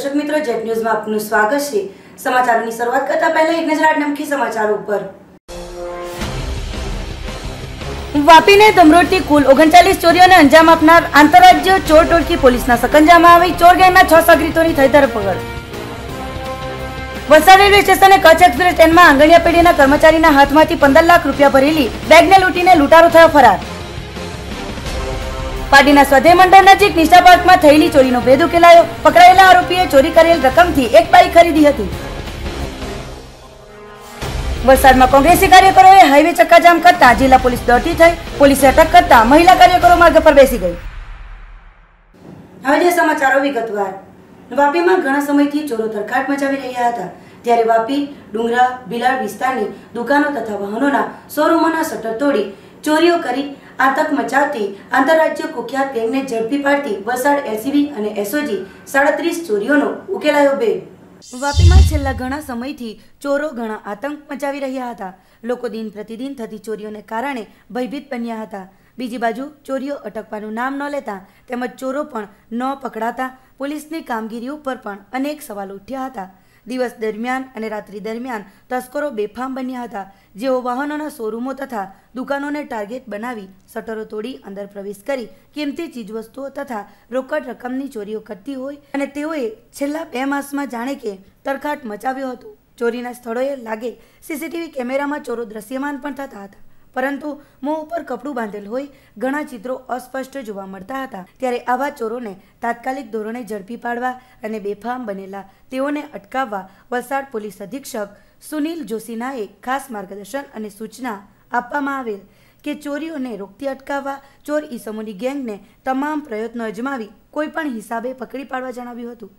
दर्शक मित्रों, jet news में आपનું સ્વાગત છે। સમાચારોની શરૂઆત કરતા પહેલા એક નજર આજના મુખ્ય સમાચારો ઉપર। વાપીને ધમરોટથી કુલ 39 ચોરીઓને અંજામ આપનાર આંતરરાજ્ય ચોર ટોળકી પોલીસના સકંજામાં આવી ચોર ગેંગના 6 સાગરીતોની થઈ ધરપકડ। વલસાડ રેલવે સ્ટેશને કચ્છ એક્સપ્રેસ ટ્રેનમાં આંગણિયા પેઢીના કર્મચારીના હાથમાંથી 15 લાખ રૂપિયા ભરેલી બેગને લૂંટીને લૂંટારો થયો ફરાર। પાટીના સ્વાધ્યાય મંડળ નજીક નિષ્ઠા પાર્કમાં થયેલી ચોરીનો ભેદ ઉકેલાયો। પકડાયેલા આરોપીએ ચોરી કરેલ રકમથી એક બાઇક ખરીદી હતી। વલસાડમાં કોંગ્રેસી કાર્યકરોએ હાઈવે ચક્કાજામ કરતા જિલ્લા પોલીસ દોડતી થઈ। પોલીસે અટક કરતા મહિલા કાર્યકરો માર્ગ પર બેસી ગઈ। હવે જે સમાચારો વિગતવાર। વાપીમાં ઘણા સમયથી ચોરો તરખાટ મચાવી રહ્યા હતા, ત્યારે વાપી, ડુંગરા, બિલાડ વિસ્તારની દુકાનો તથા વાહનોના શોરૂમોના શટર તોડી ચોરીઓ કરી આતંક મચાવતી આંતરરાજ્ય કુખ્યાત ગેંગને ઝડપી પાડતી વલસાડ એલસીબી અને એસઓજી 37 ચોરીઓનો ઉકેલાયો ભેદ। વાપીમાં છેલ્લા ઘણા સમયથી ચોરો ઘણા આતંક મચાવી રહ્યા હતા। લોકો દિન પ્રતિદિન થતી ચોરીઓને કારણે ભયભીત બન્યા હતા। બીજી બાજુ ચોરીઓ અટકવાનું નામ ન લેતા તેમજ ચોરો પણ ન પકડાતા પોલીસની કામગીરી ઉપર પણ અનેક સવાલો ઉઠ્યા હતા। દિવસ દરમિયાન અને રાત્રિ દરમિયાન તસ્કરો બેફામ બન્યા હતા, જેઓ વાહનોના શોરૂમો તથા દુકાનોને ટાર્ગેટ બનાવી શટરો તોડી અંદર પ્રવેશ કરી કિંમતી ચીજવસ્તુઓ તથા રોકડ રકમની ચોરીઓ કરતી હોય અને તેઓએ છેલ્લા 2 માસમાં જાણે કે તરખાટ મચાવ્યો હતો। ચોરીના સ્થળોએ લાગે સીસીટીવી કેમેરામાં ચોરો દ્રશ્યમાન પણ થતા હતા, પરંતુ મોં ઉપર કપડું બાંધેલ હોય ઘણા ચિત્રો અસ્પષ્ટ જોવા મળતા હતા। ત્યારે આવા ચોરોને તાત્કાલિક ધોરણે ઝડપી પાડવા અને બેફામ બનેલા તેઓને અટકાવવા વલસાડ પોલીસ અધિક્ષક સુનિલ જોશીનાએ ખાસ માર્ગદર્શન અને સૂચના આપવામાં આવેલ કે ચોરીઓને રોકતી અટકાવવા ચોર ઈસમોની ગેંગને તમામ પ્રયત્નો અજમાવી કોઈપણ હિસાબે પકડી પાડવા જણાવ્યું હતું।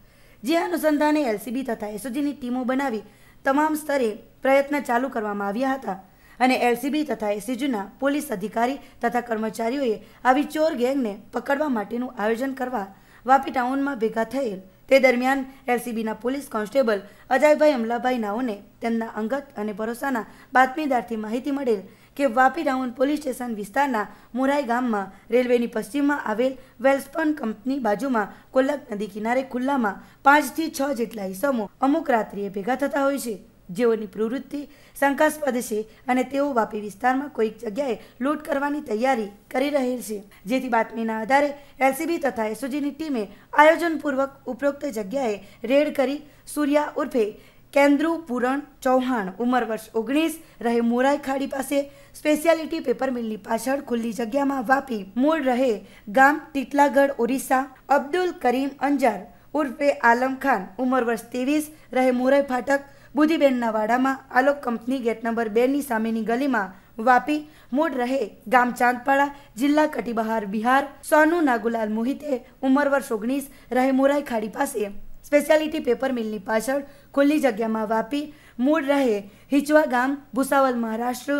જે અનુસંધાને એલસીબી તથા એસઓજીની ટીમો બનાવી તમામ સ્તરે પ્રયત્ન ચાલુ કરવામાં આવ્યા હતા અને એલસીબી તથા એસઓજીના પોલીસ અધિકારી તથા કર્મચારીઓએ આવી ચોર ગેંગને પકડવા માટેનું આયોજન કરવા વાપી ટાઉનમાં ભેગા થયેલ। તે દરમિયાન એલસીબીના પોલીસ કોન્સ્ટેબલ અજયભાઈ અમલાભાઈ નાઓને તેમના અંગત અને ભરોસાના બાતમીદારથી માહિતી મળેલ કે વાપી ટાઉન પોલીસ સ્ટેશન વિસ્તારના મોરાઈ ગામમાં રેલવેની પશ્ચિમમાં આવેલ વેલ્સપન કંપની બાજુમાં કોલક નદી કિનારે ખુલ્લામાં 5 થી 6 જેટલા ઈસમો અમુક રાત્રિએ ભેગા થતા હોય છે, જેઓની પ્રવૃત્તિ શંકાસ્પદ છે અને તેઓ વાપી વિસ્તારમાં કોઈક જગ્યાએ લૂંટ કરવાની તૈયારી કરી રહેલ છે। જેથી બાતમીના આધારે એલસીબી તથા એસઓજીની ટીમે આયોજનપૂર્વક ઉપરોક્ત જગ્યાએ રેડ કરી સૂર્યા ઉર્ફે કેન્દ્રુ પૂરણ ચૌહાણ ઉંમર વર્ષ 19 રહે મોરાઈ ખાડી પાસે સ્પેશિયાલિટી પેપર મિલની પાછળ ખુલ્લી જગ્યામાં વાપી મૂળ રહે ગામ ટીટલાગઢ ઓરિસ્સા અબ્દુલ કરીમ અંજાર ઉર્ફે આલમ ખાન ઉંમર વર્ષ 23 રહે મોરાઈ ફાટક બુધીબેનના વાડામાં આલોક કંપની ગેટ નંબર 2 ની સામેની ગલીમાં વાપી મૂળ રહે ગામ ચાંદપાડા જિલ્લા કટીબહાર બિહાર સોનુ નાગુલાલ મોહિતે ઉંમર વર્ષ 19 રહે મોરાઈ ખાડી પાસે સ્પેશિયાલિટી પેપર મિલની પાછળ ખુલ્લી જગ્યામાં વાપી મૂળ રહે હિચવા ગામ ભુસાવલ મહારાષ્ટ્ર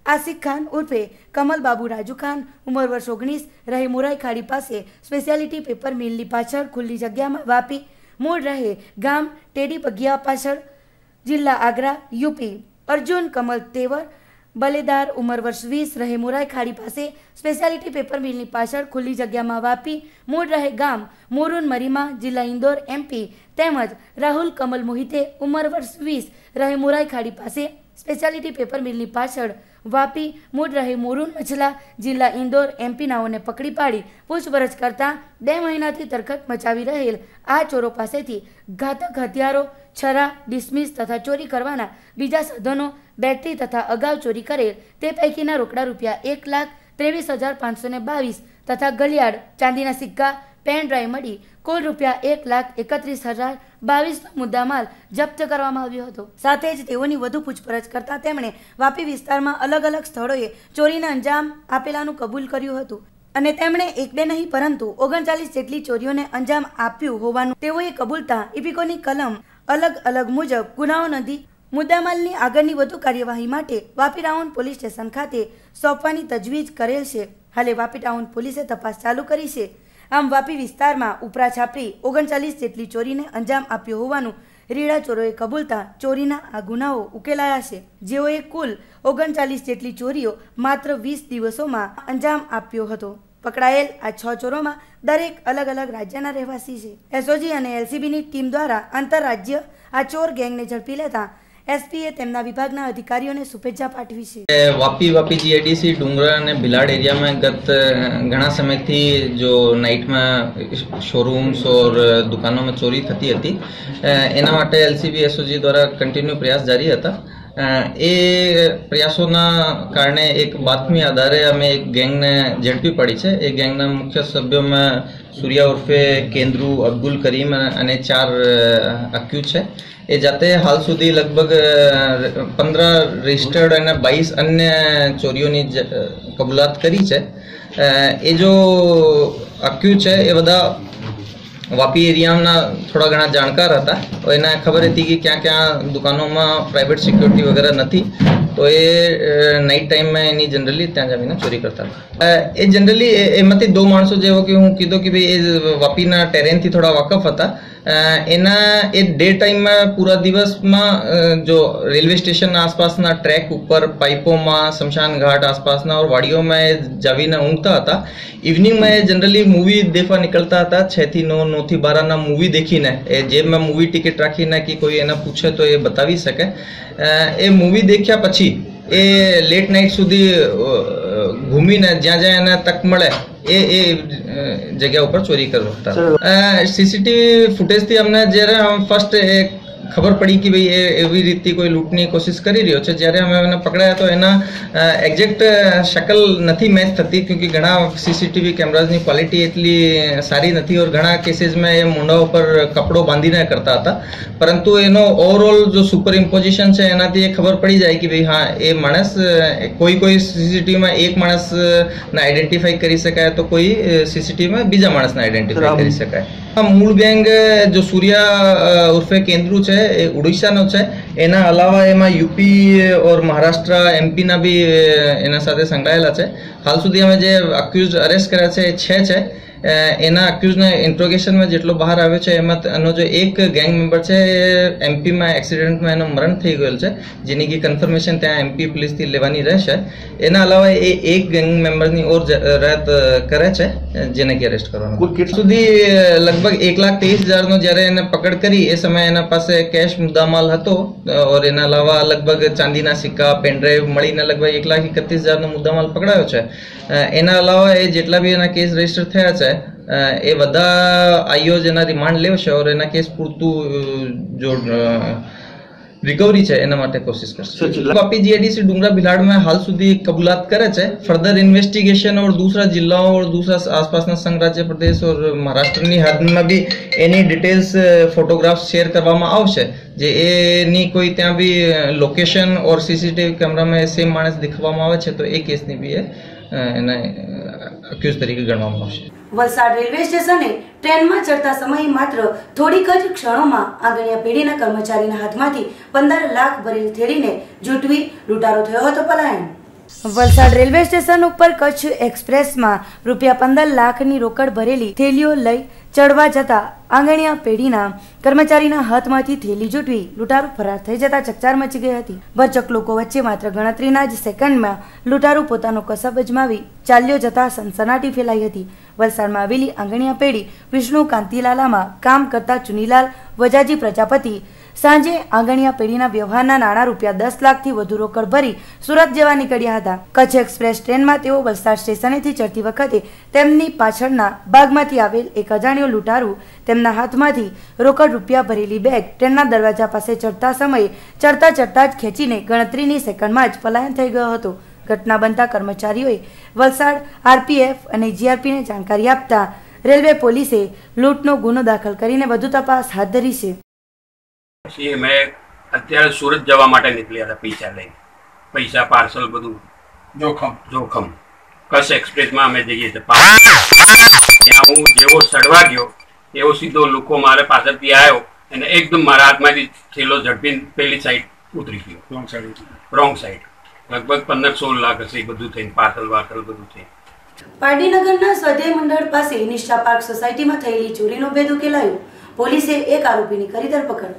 આસિક ખાન ઉર્ફે કમલ બાબુ રાજુ ખાન ઉંમર વર્ષ 19 રહે મોરાઈ ખાડી પાસે સ્પેશિયાલિટી પેપર મિલની પાછળ ખુલ્લી જગ્યામાં વાપી મૂળ રહે ગામ ટેડી પગિયા પાછળ જિલ્લા આગ્રા यूपी अर्जुन कमल तेवर बलेदार उमर वर्ष 20 रहे मोराई खाड़ी पासे स्पेशलिटी पेपर मिलनी पाछळ खुली जग्या में वापी मूळ रहे गाम मोरून मरीमा जिला इंदौर एमपी तेमज राहुल कमल मोहिते उमर वर्ष 20 रहे मोराई खाड़ी पासे स्पेशलिटी पेपर मिलनी पाछळ वापी मूळ रहे मोरून मछला जिला इंदौर एमपी नाओने पकड़ी पाड़ी पूछपरछ करता 2 महीनाथी तरकत मचावी रहेल आ चोरो पासेथी घातक हथियारो छरा डिसमिस तथा चोरी करवाना बीजा साधनों बैटरी तथा अगाऊ चोरी करेल ते पैकीना रोकड़ा रूपिया 1,23,522 तथा गलियाड़ चांदीना सिक्का पेन ड्राइव मળી कुल रूपिया 1,31,022 मुद्दामाल जप्त કરવામાં આવ્યો હતો। સાથે જ તેઓની વધુ પૂછપરછ કરતા તેમણે વાપી વિસ્તારમાં અલગ અલગ સ્થળોએ ચોરીને અંજામ આપેલાનું કબૂલ કર્યું હતું અને તેમણે એક બે નહીં પરંતુ 39 જેટલી ચોરીઓને અંજામ આપ્યું હોવાનું તેઓએ કબૂલતા ઇપિકોની કલમ અલગ અલગ મુજબ ગુનાઓ નોંધી મુદ્દામાલની આગળની વધુ કાર્યવાહી માટે વાપી ટાઉન પોલીસ સ્ટેશન ખાતે સોંપવાની તજવીજ કરેલ છે। હાલે વાપી ટાઉન પોલીસે તપાસ ચાલુ કરી છે। આમ વાપી વિસ્તારમાં ઉપરા છાપરી 39 જેટલી ચોરીને અંજામ આપ્યો હોવાનું રીડા ચોરોએ કબૂલતા ચોરીના આ ગુનાઓ ઉકેલાયા છે, જેઓએ કુલ 39 જેટલી ચોરીઓ માત્ર 20 દિવસોમાં અંજામ આપ્યો હતો। પકડાયેલ આ 6 ચોરોમાં દરેક અલગ અલગ રાજ્યના રહેવાસી છે. એસઓજી અને એલસીબીની ટીમ દ્વારા આંતરરાજ્ય આ ચોર ગેંગને ઝડપી લેતા એસપીએ તેમના વિભાગના અધિકારીઓને શુભેચ્છા પાઠવી છે. वापी जीआईडीसी डूंगरा અને ભિલાડ एरिया में गत घना समय थी जो नाइट में शोरूम्स और दुकानों में चोरी थती હતી એના માટે एलसीबी एसओजी દ્વારા કન્ટિન્યુ પ્રયાસ જારી હતા. એ પ્રયાસોના કારણે એક બાતમી આધારે અમે એક ગેંગને ઝડપી પડી છે. એ ગેંગના મુખ્ય સભ્યોમાં સૂર્યા ઉર્ફે કેન્દ્રુ, અબ્દુલ કરીમ અને 4 અક્યુઝ છે. એ જાતે હાલ સુધી લગભગ 15 રજિસ્ટર્ડ અને 22 અન્ય ચોરીઓની કબૂલાત કરી છે. એ જો અક્યુઝ છે એ બધા વાપી એરિયાના થોડા ઘણા જાણકાર હતા. એને ખબર હતી કે ક્યાં ક્યાં દુકાનોમાં પ્રાઇવેટ સિક્યોરિટી વગેરે નથી, તો એ નાઇટ ટાઈમમાં એની જનરલી ત્યાં જમીને ચોરી કરતા હતા. એ જનરલી એમાંથી 2 માણસો જેવો કે હું કીધું કે ભાઈ એ વાપીના ટેરેનથી થોડા વાકફ હતા. એના એ ડે ટાઈમમાં પૂરા દિવસમાં જો રેલવે સ્ટેશન આસપાસના ટ્રેક ઉપર, પાઇપોમાં, શમશાન ઘાટ આસપાસના और વાડીઓમાં એ જાવીને ઊંઘતા હતા. ઇવનિંગમાં એ જનરલી મૂવી દેખવા નીકળતા હતા. 6 થી 9, 9 થી 12 ના મૂવી દેખીને એ જેબમાં મૂવી ટિકિટ રાખીને કે કોઈ એને પૂછે તો એ બતાવી શકે. એ મૂવી દેખ્યા પછી એ લેટ નાઇટ સુધી ઘૂમીને જ્યાં જ્યાં એને તક મળે એ જગ્યા ઉપર ચોરી કરતા. સીસીટીવી ફૂટેજથી અમને જ્યારે ફર્સ્ટ ખબર પડી કે ભાઈ એ એવી રીતે કોઈ લૂંટની કોશિશ કરી રહ્યો છે. જ્યારે અમે એને પકડાયા તો એના એક્ઝેક્ટ શકલ નથી મેચ થતી, કેમકે ઘણા સીસીટીવી કેમેરાઝની ક્વોલિટી એટલી સારી નથી और ઘણા કેસીસમાં એ મોંઢા ઉપર કપડો બાંધીને કરતા હતા. પરંતુ એનો ઓવરઓલ જો સુપર ઇમ્પોઝિશન છે એનાથી એ ખબર પડી જાય કે ભાઈ હા એ માણસ કોઈ સીસીટીવીમાં એક માણસને આઈડેન્ટિફાઈ કરી શકાય તો કોઈ સીસીટીવીમાં બીજા માણસને આઈડેન્ટિફાઈ કરી શકાય. મૂળ ગેંગ જો સૂર્યા ઉર્ફે કેન્દ્રુ છે એ ઉડીસાનો છે. એના અલાવા એમાં યુપી और મહારાષ્ટ્ર, એમપીના બી એના સાથે સંકળાયેલા છે. હાલ સુધી અમે જે અક્યુઝ અરેસ્ટ કર્યા છે એ 6 છે. એના અક્યુઝના ઇન્ટ્રોગેશનમાં જેટલો બહાર આવ્યો છે એમાં એનો જો એક ગેંગ મેમ્બર છે એમપીમાં એક્સિડન્ટમાં એનું મરણ થઈ ગયેલ છે, જેની કે કન્ફર્મેશન ત્યાં એમપી પોલીસથી લેવાની રહેશે. એના અલાવા એ એક ગેંગ મેમ્બરની ઓર રાત કરે છે જેને કે અરેસ્ટ કરવાનું. સુધી લગભગ 1,23,000 નો જ્યારે એને પકડ કરી એ સમયે એના પાસે કેશ મુદ્દામાલ હતો और એના અલાવા લગભગ ચાંદીના સિક્કા, પેનડ્રાઈવ મળીને લગભગ 1,31,000 નો મુદ્દામાલ પકડાયો છે. એના અલાવા એ જેટલા બી એના કેસ રજીસ્ટર થયા છે એ બધા આઈઓ જેના રિમાન્ડ લેવશે और એના કેસ પૂરતું જો रिकवरी है एना माटे कोशिश करछे. वापी जीआईडीसी डूंगरा भिलाड़ में हाल सुधी कबूलात करे छे. फर्दर इन्वेस्टिगेशन और दूसरा जिल्लाओं और दूसरा आसपासना संघ राज्य प्रदेश और महाराष्ट्र ની હદમાં બી એની ડિટેલ્સ ફોટોગ્રાફ્સ શેર કરવામાં આવશે. જે એની કોઈ ત્યાં બી લોકેશન और સીસીટીવી કેમેરામાં સેમ માણસ દેખવામાં આવે છે તો એ કેસની બી એને અક્યુઝ તરીકે ગણવામાં આવશે. વલસાડ રેલવે સ્ટેશને ટ્રેનમાં ચડતા સમયે માત્ર થોડીક જ ક્ષણોમાં આંગણિયા પેઢીના કર્મચારીના હાથમાંથી 15 લાખ ભરેલ થેલીને ઝૂંટવી લૂંટારો થયો હતો પલાયન. વલસાડ રેલવે સ્ટેશન ઉપર કચ્છ એક્સપ્રેસમાં ₹15 લાખની રોકડ ભરેલી થેલીઓ લઈ ચડવા જતા આંગણિયા પેઢીના કર્મચારીના હાથમાંથી થેલી ઝૂંટવી લૂંટારો ફરાર થઈ જતા ચકચાર મચી ગઈ હતી. ભરચક લોકો વચ્ચે માત્ર ગણતરીના જ સેકન્ડમાં લૂંટારો પોતાનો કસબ અજમાવી ચાલ્યો જતા સનસનાટી ફેલાઈ હતી. વલસાડમાં આવેલી આંગણિયા પેઢી વિષ્ણુ કાંતિલાલામાં કામ કરતા ચુનીલાલ વજાજી પ્રજાપતિ સાંજે આંગણિયા પેઢીના વ્યવહારના નાણાં ₹10 લાખથી વધુ રોકડ ભરી સુરત જવા નીકળ્યા હતા. કચ્છ એક્સપ્રેસ ટ્રેનમાં તેઓ વલસાડ સ્ટેશનેથી ચડતી વખતે તેમની પાછળના ભાગમાંથી આવેલ એક અજાણ્યો લૂંટારૂ તેમના હાથમાંથી રોકડ રૂપિયા ભરેલી બેગ ટ્રેનના દરવાજા પાસે ચડતા સમયે ચડતા જ ખેંચીને ગણતરીની સેકન્ડમાં જ પલાયન થઈ ગયો હતો. ઘટના બનતા કર્મચારીઓએ વલસાડ આરપીએફ અને જીઆરપીને જાણકારી આપતા રેલવે પોલીસે લૂંટનો ગુનો દાખલ કરીને વધુ તપાસ હાથ ધરી છે. પછી મેં અત્યારે સુરત જવા માટે નીકળ્યા હતા પૈસા લઈને. પૈસા પાર્સલ બધું જોખમ કચ્છ એક્સપ્રેસમાં અમે જઈએ છીએ. ત્યાં હું જેવો ચડવા ગયો એવો સીધો લોકો મારે પાછળથી આવ્યો અને એકદમ મારા હાથમાંથી થેલો ઝડપીને પેલી સાઈડ ઉતરી ગયો, રોંગ સાઈડ. લગભગ 15-16 લાખ હશે બધું થઈને, પાર્સલ વાર્સલ બધું થઈને. પારડીનગરના સ્વાધ્યાય મંડળ પાસે નિષ્ઠા પાર્ક સોસાયટીમાં થયેલી ચોરીનો ભેદ ઉકેલાયો. પોલીસે એક આરોપીની કરી ધરપકડ.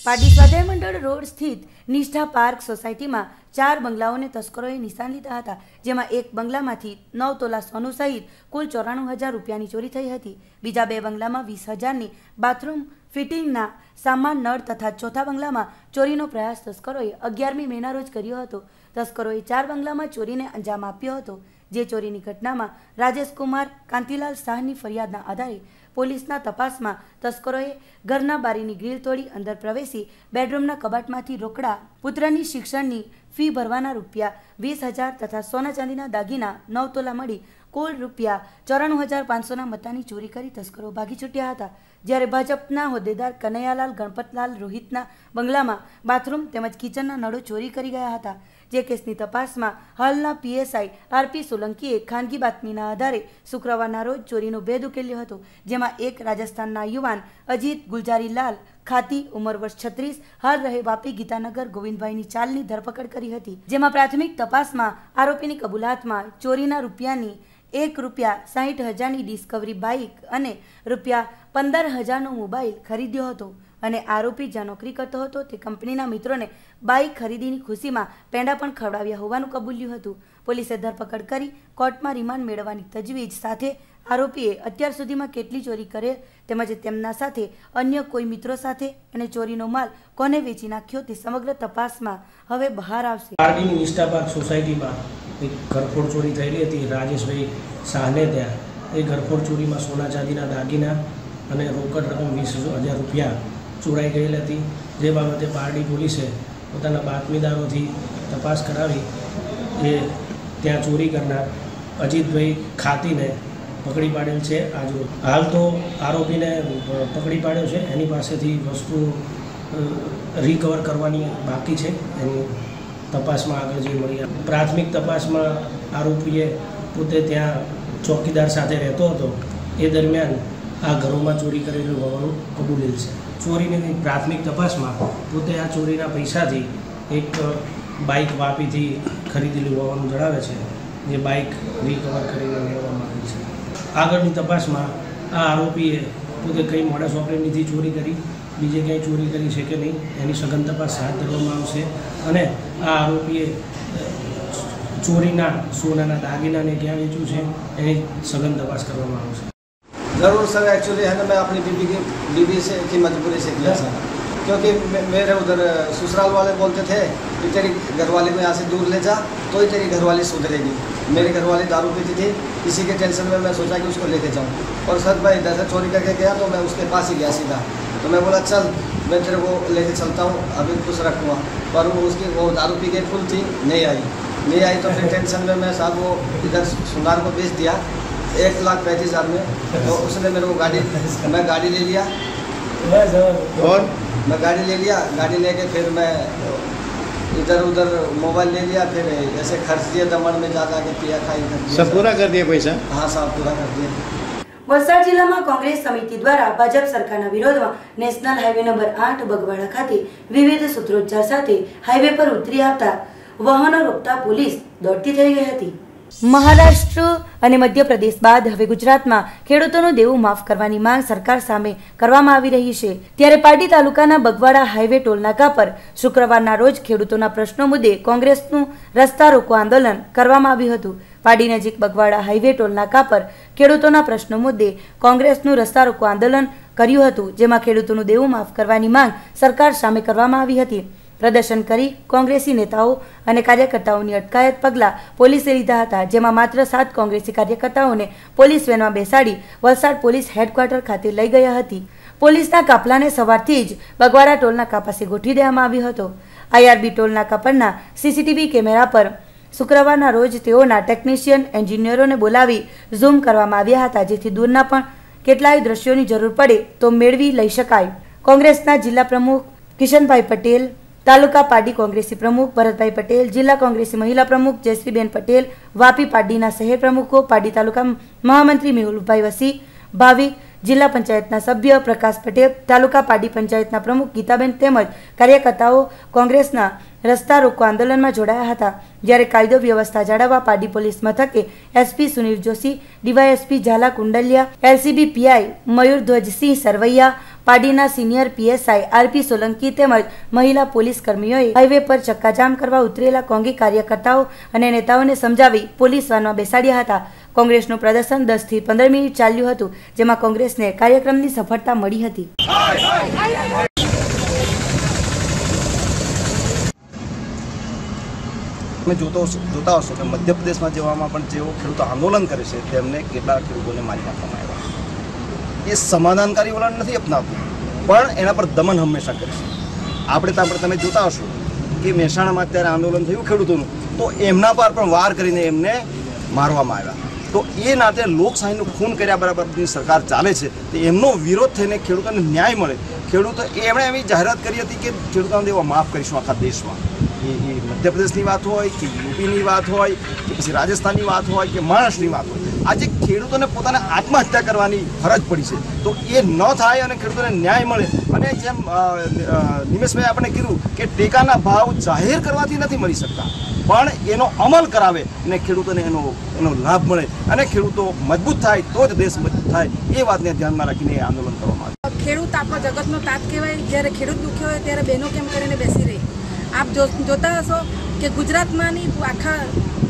પારડી સ્વાધ્યાય મંડળ રોડ સ્થિત નિષ્ઠા પાર્ક સોસાયટીમાં 4 બંગલાઓને તસ્કરોએ નિશાન લીધા હતા, જેમાં એક બંગલામાંથી 9 તોલા સોનું સહિત કુલ 94,000 રૂપિયાની ચોરી થઈ હતી. બીજા 2 બંગલામાં 20,000ની બાથરૂમ ફિટિંગના સામાન, નળ તથા ચોથા બંગલામાં ચોરીનો પ્રયાસ તસ્કરોએ 11મી મેના રોજ કર્યો હતો. તસ્કરોએ 4 બંગલામાં ચોરીને અંજામ આપ્યો હતો. જે ચોરીની ઘટનામાં રાજેશ કુમાર કાંતિલાલ શાહની ફરિયાદના આધારે પોલીસના તપાસમાં તસ્કરોએ ઘરના બારીની ગ્રીલ તોડી અંદર પ્રવેશી બેડરૂમના કબાટમાંથી રોકડા, પુત્રની શિક્ષણની ફી ભરવાના રૂપિયા 20,000 તથા સોના ચાંદીના દાગીના 9 તોલા મળી કુલ રૂપિયા 94,500ના મત્તાની ચોરી કરી તસ્કરો ભાગી છૂટ્યા હતા. જ્યારે ભાજપના હોદ્દેદાર કનૈયાલાલ ગણપતલાલ રોહિતના બંગલામાં બાથરૂમ તેમજ કિચનના નળો ચોરી કરી ગયા હતા. જે કેસની તપાસમાં હાલના પીએસઆઈ આરપી સોલંકીએ ખાનગી બાતમીના આધારે શુક્રવારના રોજ ચોરીનો ભેદ ઉકેલ્યો હતો, જેમાં એક રાજસ્થાનના યુવાન અજીત ગુલજારીલાલ ખાતી ઉંમર વર્ષ 36 હાલ રહે વાપી ગીતાનગર ગોવિંદભાઈની ચાલની ધરપકડ કરી હતી. જેમાં પ્રાથમિક તપાસમાં આરોપીની કબૂલાતમાં ચોરીના રૂપિયાની ₹60,000ની ડિસ્કવરી બાઇક અને ₹15,000નો મોબાઈલ ખરીદ્યો હતો અને આરોપી જ્યાં નોકરી કરતો હતો તે કંપનીના મિત્રોને બાઇક ખરીદીની ખુશીમાં પેંડા પણ ખવડાવ્યા હોવાનું કબૂલ્યું હતું. પોલીસે ધરપકડ કરી કોર્ટમાં રિમાન્ડ મેળવવાની તજવીજ સાથે આરોપીએ અત્યાર સુધીમાં કેટલી ચોરી કરે તેમજ તેમના સાથે અન્ય કોઈ મિત્રો સાથે અને ચોરીનો માલ કોને વેચી નાખ્યો તે સમગ્ર તપાસમાં હવે બહાર આવશે. પાર્ટીની નિષ્ઠા પાર્ક સોસાયટીમાં એક ઘરફોડ ચોરી થયેલી હતી રાજેશભાઈ શાહને ત્યાં. એ ઘરફોડ ચોરીમાં સોના ચાંદીના દાગીના અને રોકડ રકમ 20,000 રૂપિયા ચોરાઈ ગયેલી હતી. જે બાબતે પારડી પોલીસે પોતાના બાતમીદારોથી તપાસ કરાવી એ ત્યાં ચોરી કરનાર અજીતભાઈ ખાતીને પકડી પાડેલ છે. આજરોજ હાલ તો આરોપીને પકડી પાડ્યો છે. એની પાસેથી વસ્તુ રિકવર કરવાની બાકી છે. એની તપાસમાં આગળ જે મળી પ્રાથમિક તપાસમાં આરોપીએ પોતે ત્યાં ચોકીદાર સાથે રહેતો હતો. એ દરમિયાન આ ઘરોમાં ચોરી કરેલું હોવાનું કબૂલેલ છે. ચોરીની પ્રાથમિક તપાસમાં પોતે આ ચોરીના પૈસાથી એક બાઇક વાપીથી ખરીદેલું હોવાનું જણાવે છે. જે બાઇક રિકવર કરીને મેળવવામાં આવી છે. આગળની તપાસમાં આ આરોપીએ પોતે કઈ મોડસ ઓપરેન્ડીથી ચોરી કરી, બીજે ક્યાંય ચોરી કરી છે કે નહીં એની સઘન તપાસ હાથ ધરવામાં આવશે. અને આ આરોપીએ ચોરીના સોનાના દાગીનાને ક્યાં વેચ્યું છે એની સઘન તપાસ કરવામાં આવશે. ज़रूर सर, एक्चुअली है ना मैं अपनी बीबी से की मजबूरी से किया सर, क्योंकि मेरे उधर ससुराल वाले बोलते थे कि तेरी घरवाली को यहाँ से दूर ले जा तो ही तेरी घरवाली सुधरेगी. मेरी घरवाली दारू पीती थी, इसी के टेंशन में मैं सोचा कि उसको लेके जाऊँ. और सर मैं इधर से चोरी करके गया तो मैं उसके पास ही गया सीधा. तो मैं बोला चल मैं तेरे को लेके चलता हूँ, अभी खुश रखूँगा. पर वो दारू पी के फुल थी, नहीं आई तो फिर टेंशन में मैं साहब वो इधर सुनार को बेच दिया 1,35,000 में. तो उसने मेरे को मैं गाड़ी ले लिया और मैं गाड़ी ले लिया. गाड़ी लेके फिर मैं इधर उधर मोबाइल ले लिया. फिर ऐसे खर्च दिए, दमन में जा के पिया खाई कर दिया. सब पूरा कर दिया पैसा? हाँ साहब पूरा कर दिया. વલસાડ જિલ્લામાં કોંગ્રેસ સમિતિ દ્વારા ભાજપ સરકારના વિરોધમાં નેશનલ હાઈવે નંબર 8 બગવાડા ખાતે વિવિધ સૂત્રોચ્ચાર સાથે હાઈવે પર ઉતરી આવતા વાહનો રોકતા પોલીસ દોડતી થઈ ગઈ હતી. મહારાષ્ટ્ર અને મધ્યપ્રદેશ બાદ હવે ગુજરાતમાં ખેડૂતોનું દેવું માફ કરવાની માંગ સરકાર સામે કરવામાં આવી રહી છે. ત્યારે પારડી તાલુકાના બગવાડા હાઈવે ટોલનાકા પર શુક્રવારના રોજ ખેડૂતોના પ્રશ્નો મુદ્દે કોંગ્રેસનું રસ્તા રોકો આંદોલન કરવામાં આવ્યું હતું. પારડી નજીક બગવાડા હાઈવે ટોલનાકા પર ખેડૂતોના પ્રશ્નો મુદ્દે કોંગ્રેસનું રસ્તા રોકો આંદોલન કર્યું હતું, જેમાં ખેડૂતોનું દેવું માફ કરવાની માંગ સરકાર સામે કરવામાં આવી હતી. પ્રદર્શન કરી કોંગ્રેસી નેતાઓ અને કાર્યકર્તાઓની અટકાયત પગલાં પોલીસે લીધા હતા, જેમાં માત્ર 7 કોંગ્રેસી કાર્યકર્તાઓને પોલીસ વેનમાં બેસાડી વલસાડ પોલીસ હેડક્વાર્ટર ખાતે લઈ ગયા હતી. પોલીસના કાફલાને સવારથી જ બગવાડા ટોલનાકા પાસે ગોઠવી દેવામાં આવ્યો હતો. આઈઆરબી ટોલનાકા પરના સીસીટીવી કેમેરા પર શુક્રવારના રોજ તેઓના ટેકનિશિયન એન્જિનિયરોને બોલાવી ઝૂમ કરવામાં આવ્યા હતા, જેથી દૂરના પણ કેટલાય દ્રશ્યોની જરૂર પડે તો મેળવી લઈ શકાય. કોંગ્રેસના જિલ્લા પ્રમુખ કિશનભાઈ પટેલ, તાલુકા પારડી કોંગ્રેસી પ્રમુખ ભરતભાઈ પટેલ, જિલ્લા કોંગ્રેસી મહિલા પ્રમુખ જયશ્રીબેન પટેલ, વાપી પારડીના શહેર પ્રમુખો, પારડી તાલુકા મહામંત્રી મેહુલભાઈ વસી, ભાવિક, જિલ્લા પંચાયતના સભ્ય પ્રકાશ પટેલ, તાલુકા પારડી પંચાયતના પ્રમુખ ગીતાબેન તેમજ કાર્યકર્તાઓ કોંગ્રેસના રસ્તા રોકો આંદોલનમાં જોડાયા હતા. જ્યારે કાયદો વ્યવસ્થા જાળવવા પારડી પોલીસ મથકે SP Sunil Joshi, DYSP Zala Kundaliya, LCB PI Mayurdhwajsinh Sarvaiya, પાડીના સિનિયર પીએસઆઈ આરપી સોલંકી તેમજ મહિલા પોલીસ કર્મીઓએ હાઈવે પર ચક્કાજામ કરવા ઉતરેલા કોંગી કાર્યકર્તાઓ અને નેતાઓને સમજાવી પોલીસ વાનમાં બેસાડ્યા હતા. કોંગ્રેસનું પ્રદર્શન 10 થી 15 મિનિટ ચાલ્યું હતું, જેમાં કોંગ્રેસને કાર્યક્રમની સફળતા મળી હતી. તમે જોતા હશો કે મધ્યપ્રદેશમાં જેવામાં પણ જેઓ ખેડૂતો આંદોલન કરે છે તેમને કેટલા ખેડૂતોને મારી નાખવામાં આવ્યા. એ સમાધાનકારી વલણ નથી અપનાવતું, પણ એના પર દમન હંમેશા કરે છે. આપણે તમે જોતા હશો કે મહેસાણામાં અત્યારે આંદોલન થયું ખેડૂતોનું, તો એમના પર પણ વાર કરીને એમને મારવામાં આવ્યા. તો એ નાતે લોકશાહીનું ખૂન કર્યા બરાબરની સરકાર ચાલે છે, તો એમનો વિરોધ થઈને ખેડૂતોને ન્યાય મળે. એમણે એવી જાહેરાત કરી હતી કે ખેડૂતોને દેવા માફ કરીશું આખા દેશમાં. એ મધ્યપ્રદેશની વાત હોય કે યુપીની વાત હોય કે પછી રાજસ્થાનની વાત હોય કે મહારાષ્ટ્રની વાત હોય, આજે ખેડૂતોને પોતાને આત્મહત્યા કરવાની ફરજ પડી છે. તો એ ન થાય અને ખેડૂતોને ન્યાય મળે. અને જેમ નિમેશભાઈ આપણે કીધું કે ટેકાના ભાવ જાહેર કરવાથી નથી મળી શકતા, પણ એનો અમલ કરાવે અને ખેડૂતોને એનો લાભ મળે અને ખેડૂતો મજબૂત થાય તો જ દેશ મજબૂત થાય. એ વાતને ધ્યાનમાં રાખીને આંદોલન કરવામાં આવે. ખેડૂત આપણો જગતનો તાત કહેવાય. જ્યારે ખેડૂત દુખ્યો હોય ત્યારે બહેનો કેમ કરીને બેસી રહી. આપ જોતા હશો કે ગુજરાતમાંની આખા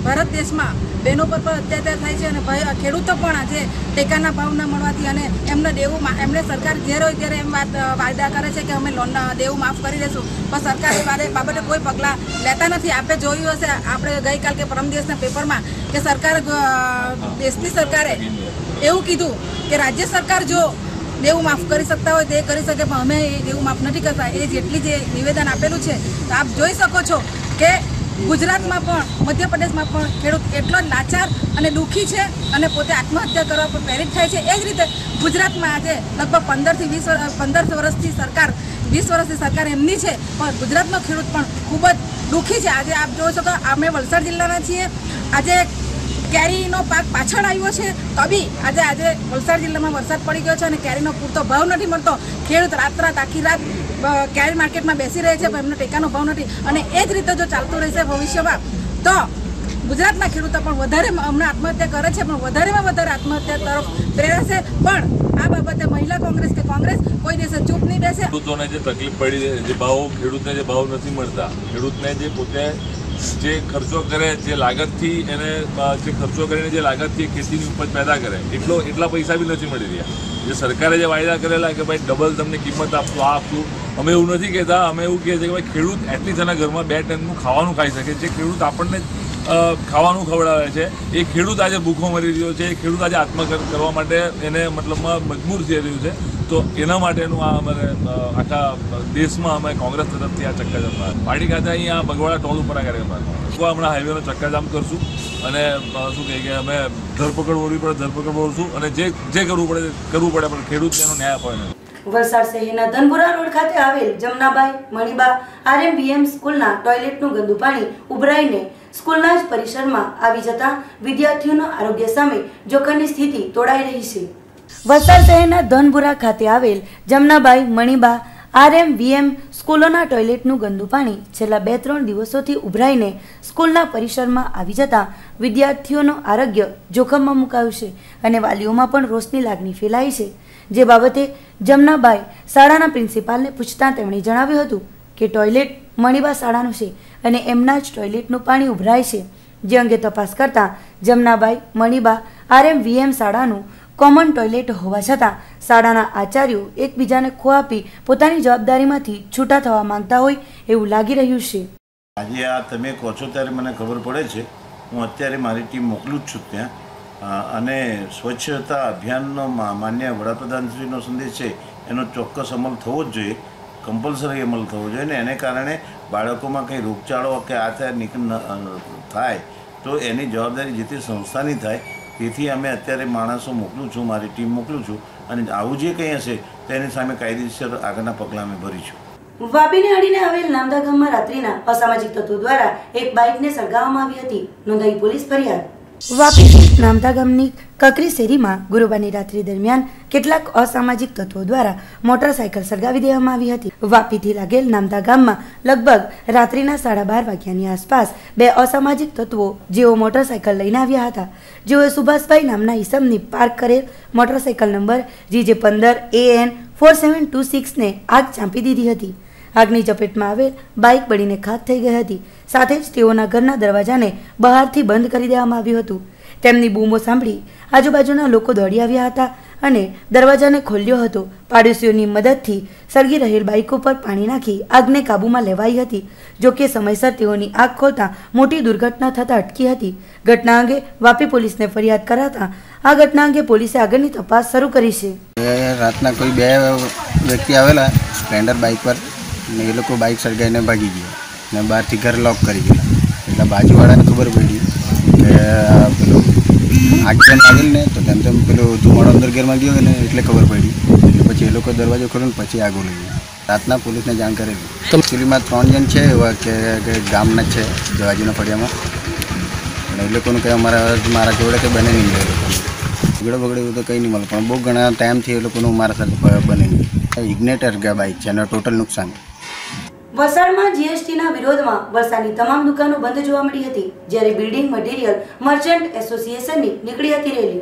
ભારત દેશમાં બહેનો પર પણ અત્યાચાર થાય છે અને ખેડૂતો પણ આજે ટેકાના ભાવ ન મળવાથી અને એમને સરકાર જ્યારે હોય ત્યારે એમ વાયદા કરે છે કે અમે દેવું માફ કરી દઈશું, પણ સરકાર એ બાબતે કોઈ પગલાં લેતા નથી. આપણે જોયું હશે, આપણે ગઈકાલ કે પરમ દિવસના પેપરમાં કે દેશની સરકારે એવું કીધું કે રાજ્ય સરકાર જો દેવું માફ કરી શકતા હોય તે કરી શકે, પણ અમે એ દેવું માફ નથી કરતા. એ જેટલી જે નિવેદન આપેલું છે, તો આપ જોઈ શકો છો કે ગુજરાતમાં પણ મધ્યપ્રદેશમાં પણ ખેડૂત એટલો જ લાચાર અને દુઃખી છે અને પોતે આત્મહત્યા કરવા પર પ્રેરિત થાય છે. એ જ રીતે ગુજરાતમાં આજે લગભગ 15 વર્ષથી સરકાર 20 વર્ષથી સરકાર એમની છે, પણ ગુજરાતનો ખેડૂત પણ ખૂબ જ દુઃખી છે. આજે આપ જોઈ શકો, અમે વલસાડ જિલ્લાના છીએ. આજે કેરીનો પાક પાછળ આવ્યો છે, તો બી આજે વલસાડ જિલ્લામાં વરસાદ પડી ગયો છે અને કેરીનો પૂરતો ભાવ નથી મળતો. ખેડૂત આખી રાત કેરી માર્કેટમાં બેસી રહે છે, પણ એમનો ટેકાનો ભાવ નથી. અને એ જ રીતે જો ચાલતું રહેશે ભવિષ્યમાં તો ગુજરાતના ખેડૂતો પણ વધારે હમણાં આત્મહત્યા કરે છે, પણ વધારેમાં વધારે આત્મહત્યા તરફ પ્રેરાશે. પણ આ બાબતે મહિલા કોંગ્રેસ કે કોંગ્રેસ કોઈ દિવસે ચૂપ નહીં બેસે. ખેડૂતોને જે તકલીફ પડી, ખેડૂતને જે ભાવ નથી મળતા, ખેડૂતને જે પોતે જે ખર્ચો કરે, જે લાગતથી એને જે ખર્ચો કરીને જે લાગતથી ખેતીની ઉપજ પેદા કરે એટલા પૈસા બી નથી મળી રહ્યા. જે સરકારે જે વાયદા કરેલા કે ભાઈ ડબલ તમને કિંમત આપશું, આ આપશું, અમે એવું નથી કહેતા. અમે એવું કહીએ છીએ કે ભાઈ ખેડૂત એટલીસ્ટ એના ઘરમાં 2 ટાઈમનું ખાવાનું ખાઈ શકે. જે ખેડૂત આપણને ખાવાનું ખવડાવે છે, એ ખેડૂત આજે ભૂખો મરી રહ્યો છે. એ ખેડૂત આજે આત્મહત્યા કરવા માટે એને મતલબમાં મજબૂર થઈ રહ્યું છે. તો એના માટેનું આ અમારે આખા દેશમાં અમે કોંગ્રેસ તરફથી આ ચક્કાજામ પાર્ટી ખાતે અહીંયા બગવાડા ટોલ ઉપર આ કાર્યક્રમ હમણાં હાઈવેનો ચક્કાજામ કરશું અને શું કહે કે અમે ધરપકડ ઓળવી પડે ધરપકડ ઓળશું અને જે કરવું પડે પણ ખેડૂત તેનો ન્યાય અપાય નહીં. વલસાડ શહેરના ધનપુરા રોડ ખાતે આવેલ જમનાબાઈ મણિબા આરએમબીએમ સ્કૂલના ટોયલેટનું ગંદુ પાણી ઉભરાઈને સ્કૂલના જ પરિસરમાં આવી જતા વિદ્યાર્થીઓના આરોગ્ય સામે જોખમની સ્થિતિ તોડાઈ રહી છે. વલસાડ શહેરના ધનપુરા ખાતે આવેલ જમનાબાઈ મણિબા આરએમવીએમ સ્કૂલોના ટોયલેટનું ગંદુ પાણી છેલ્લા 2-3 દિવસોથી ઉભરાઈને સ્કૂલના પરિસરમાં આવી જતા વિદ્યાર્થીઓનું આરોગ્ય જોખમમાં મુકાયું છે અને વાલીઓમાં પણ રોષની લાગણી ફેલાઈ છે. જે બાબતે જમનાબાઈ શાળાના પ્રિન્સિપાલને પૂછતા તેમણે જણાવ્યું હતું કે ટોયલેટ મણિબા શાળાનું છે અને એમના જ ટોયલેટનું પાણી ઉભરાય છે. જે અંગે તપાસ કરતા જમનાબાઈ મણિબા આરએમવીએમ શાળાનું કોમન ટોયલેટ હોવા છતાં શાળાના આચાર્યો એકબીજાને ખો આપી પોતાની જવાબદારીમાંથી છૂટા થવા માંગતા હોય એવું લાગી રહ્યું છે. આજે આ તમે કહો છો ત્યારે મને ખબર પડે છે. હું અત્યારે મારી ટીમ મોકલું જ છું ત્યાં, અને સ્વચ્છતા અભિયાનનો માન્ય વડાપ્રધાનશ્રીનો સંદેશ છે એનો ચોક્કસ અમલ થવો જ જોઈએ, કમ્પલસરી અમલ થવો જોઈએ. ને એને કારણે બાળકોમાં કંઈ રોગચાળો કે આ થાય તો એની જવાબદારી જે તે સંસ્થાની થાય. તેથી અમે અત્યારે માણસો મોકલું છું, મારી ટીમ મોકલું છું, અને આવું જે કંઈ હશે તેની સામે કાયદેસર આગળના પગલાં અમે ભરીશું. વાપીને અડીને આવેલ નામદા ગામમાં રાત્રિના અસામાજિક તત્વો દ્વારા એક બાઇકને સળગાવવામાં આવી હતી. નોંધાઈ પોલીસ ફરિયાદ. વાપી નામદા ગામની કકરી શેરીમાં ગુરુવારની રાત્રિ દરમિયાન કેટલાક અસામાજિક તત્વો દ્વારા મોટરસાયકલ સળગાવી દેવામાં આવી હતી. વાપીથી લાગેલ નામદા ગામમાં લગભગ રાત્રિના 12:30 વાગ્યાની આસપાસ 2 અસામાજિક તત્વો જેઓ મોટરસાયકલ લઈને આવ્યા હતા, જેઓએ સુભાષભાઈ નામના ઈસમની પાર્ક કરેલ મોટરસાયકલ નંબર GJ15AN 4726ને આગ ચાંપી દીધી હતી. આગની ચપેટમાં આવેલ બાઇક બળીને ખાખ થઈ ગઈ હતી. સાથે જ તેઓના ઘરના દરવાજાને બહારથી બંધ કરી દેવામાં આવ્યું હતું. તેમની બૂમો સાંભળી આજુબાજુના લોકો દોડી આવ્યા હતા અને દરવાજાને ખોલ્યો હતો. પાડોશીઓની મદદથી સળગી રહેલ બાઇક ઉપર પાણી નાખી આગને કાબૂમાં લેવાઈ હતી. જોકે સમયસર તેઓની આગ ખોલતા મોટી દુર્ઘટના થતાં અટકી હતી. ઘટના અંગે વાપી પોલીસને ફરિયાદ કરાતા આ ઘટના અંગે પોલીસે આગળની તપાસ શરૂ કરી છે. રાતના કોઈ બે વ્યક્તિ આવેલા સ્પ્લેન્ડર બાઇક પર ને એ લોકો બાઇક સળગાવીને ભાગી ગયા ને બહારથી ઘર લોક કરી ગયેલા. એટલે બાજુવાળાને ખબર પડી કે પેલું આગ જેમ લાગેલ ને તો તેમ પેલું ધુમાડો અંદર ઘરમાં ગયો ને એટલે ખબર પડી. એટલે પછી એ લોકો દરવાજો ખોલ્યો ને પછી આગ ઓલવી. રાતના પોલીસને જાણ કરેલી. એકચ્યુઅલીમાં 3 જણ છે એવા કે ગામના જ છે જવાજીના ફળિયામાં. અને એ લોકોનું કંઈ મારા જોડે કંઈ બને નહીં ઝઘડો બગડે એવું તો કંઈ નહીં મળે પણ બહુ ઘણા ટાઈમથી એ લોકોનું મારા સાથે બને નહીં. ઇગ્નેટર બાઇક છે અને ટોટલ નુકસાન. વલસાડમાં જીએસટીના વિરોધમાં વલસાડની તમામ દુકાનો બંધ જોવા મળી હતી, જ્યારે બિલ્ડિંગ મટીરિયલ મર્ચન્ટ એસોસિએશનની નીકળી હતી રેલી.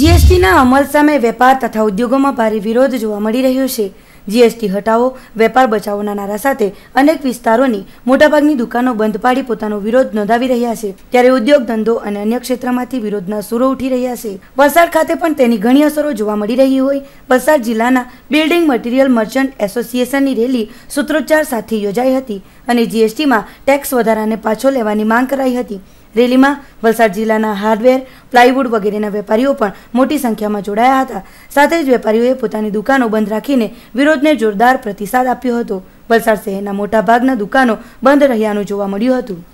જીએસટીના અમલ સામે વેપાર તથા ઉદ્યોગોમાં ભારે વિરોધ જોવા મળી રહ્યો છે. જીએસટી હટાવો, વેપાર બચાવોના નારા સાથે અનેક વિસ્તારોની મોટાભાગની દુકાનો બંધ પાડી પોતાનો વિરોધ નોંધાવી રહ્યા છે, ત્યારે ઉદ્યોગ ધંધો અને અન્ય ક્ષેત્રમાંથી વિરોધના સૂરો ઉઠી રહ્યા છે. વલસાડ ખાતે પણ તેની ઘણી અસરો જોવા મળી રહી હોય. વલસાડ જિલ્લાના બિલ્ડિંગ મટીરિયલ મર્ચન્ટ એસોસિએશનની રેલી સૂત્રોચ્ચાર સાથે યોજાઈ હતી અને જીએસટીમાં ટેક્સ વધારાને પાછો લેવાની માંગ કરાઈ હતી. રેલીમાં વલસાડ જિલ્લાના હાર્ડવેર, પ્લાયવુડ વગેરેના વેપારીઓ પણ મોટી સંખ્યામાં જોડાયા હતા. સાથે જ વેપારીઓએ પોતાની દુકાનો બંધ રાખીને વિરોધને જોરદાર પ્રતિસાદ આપ્યો હતો. વલસાડ શહેરના મોટાભાગના દુકાનો બંધ રહ્યાનું જોવા મળ્યું હતું.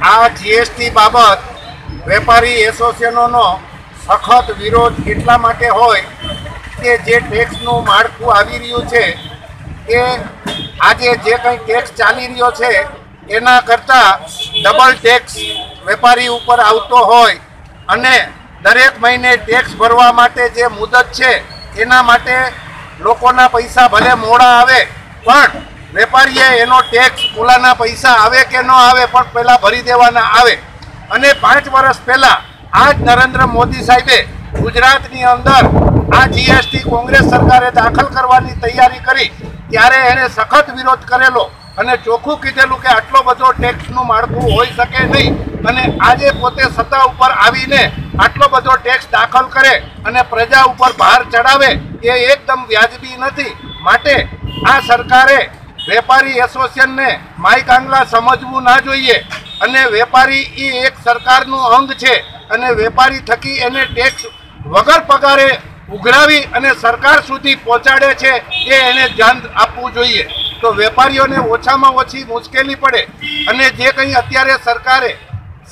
આ જીએસટી બાબત વેપારી એસોસિએશનોનો સખત વિરોધ એટલા માટે હોય કે જે ટેક્સનું માળખું આવી રહ્યું છે એ આજે જે કંઈ ટેક્સ ચાલી રહ્યો છે એના કરતાં ડબલ ટેક્સ વેપારી ઉપર આવતો હોય અને દરેક મહિને ટેક્સ ભરવા માટે જે મુદત છે એના માટે લોકોના પૈસા ભલે મોડા આવે પણ વેપારીએ એનો ટેક્સ ઓલાના પૈસા આવે કે ન આવે પણ પહેલાં ભરી દેવાના આવે. અને 5 વર્ષ પહેલાં આ જ નરેન્દ્ર મોદી સાહેબે ગુજરાતની અંદર આ જીએસટી કોંગ્રેસ સરકારે દાખલ કરવાની તૈયારી કરી ત્યારે એણે સખત વિરોધ કરેલો અને ચોખ્ખું કીધેલું કે આટલો બધો ટેક્સનું માળખું હોઈ શકે નહીં. અને આજે પોતે સત્તા ઉપર આવીને આટલો બધો ટેક્સ દાખલ કરે અને પ્રજા ઉપર ભાર ચડાવે એ એકદમ વ્યાજબી નથી. માટે આ સરકારે વેપારી એસોસિએશનને માઈક આંગલા સમજવું ના જોઈએ અને વેપારી એ એક સરકારનું અંગ છે અને વેપારી થકી એને ટેક્સ વગર પગારે ઉઘરાવી અને સરકાર સુધી પહોંચાડે છે એ એને ધ્યાન આપવું જોઈએ. તો વેપારીઓને ઓછામાં ઓછી મુશ્કેલી પડે અને જે કંઈ અત્યારે સરકારે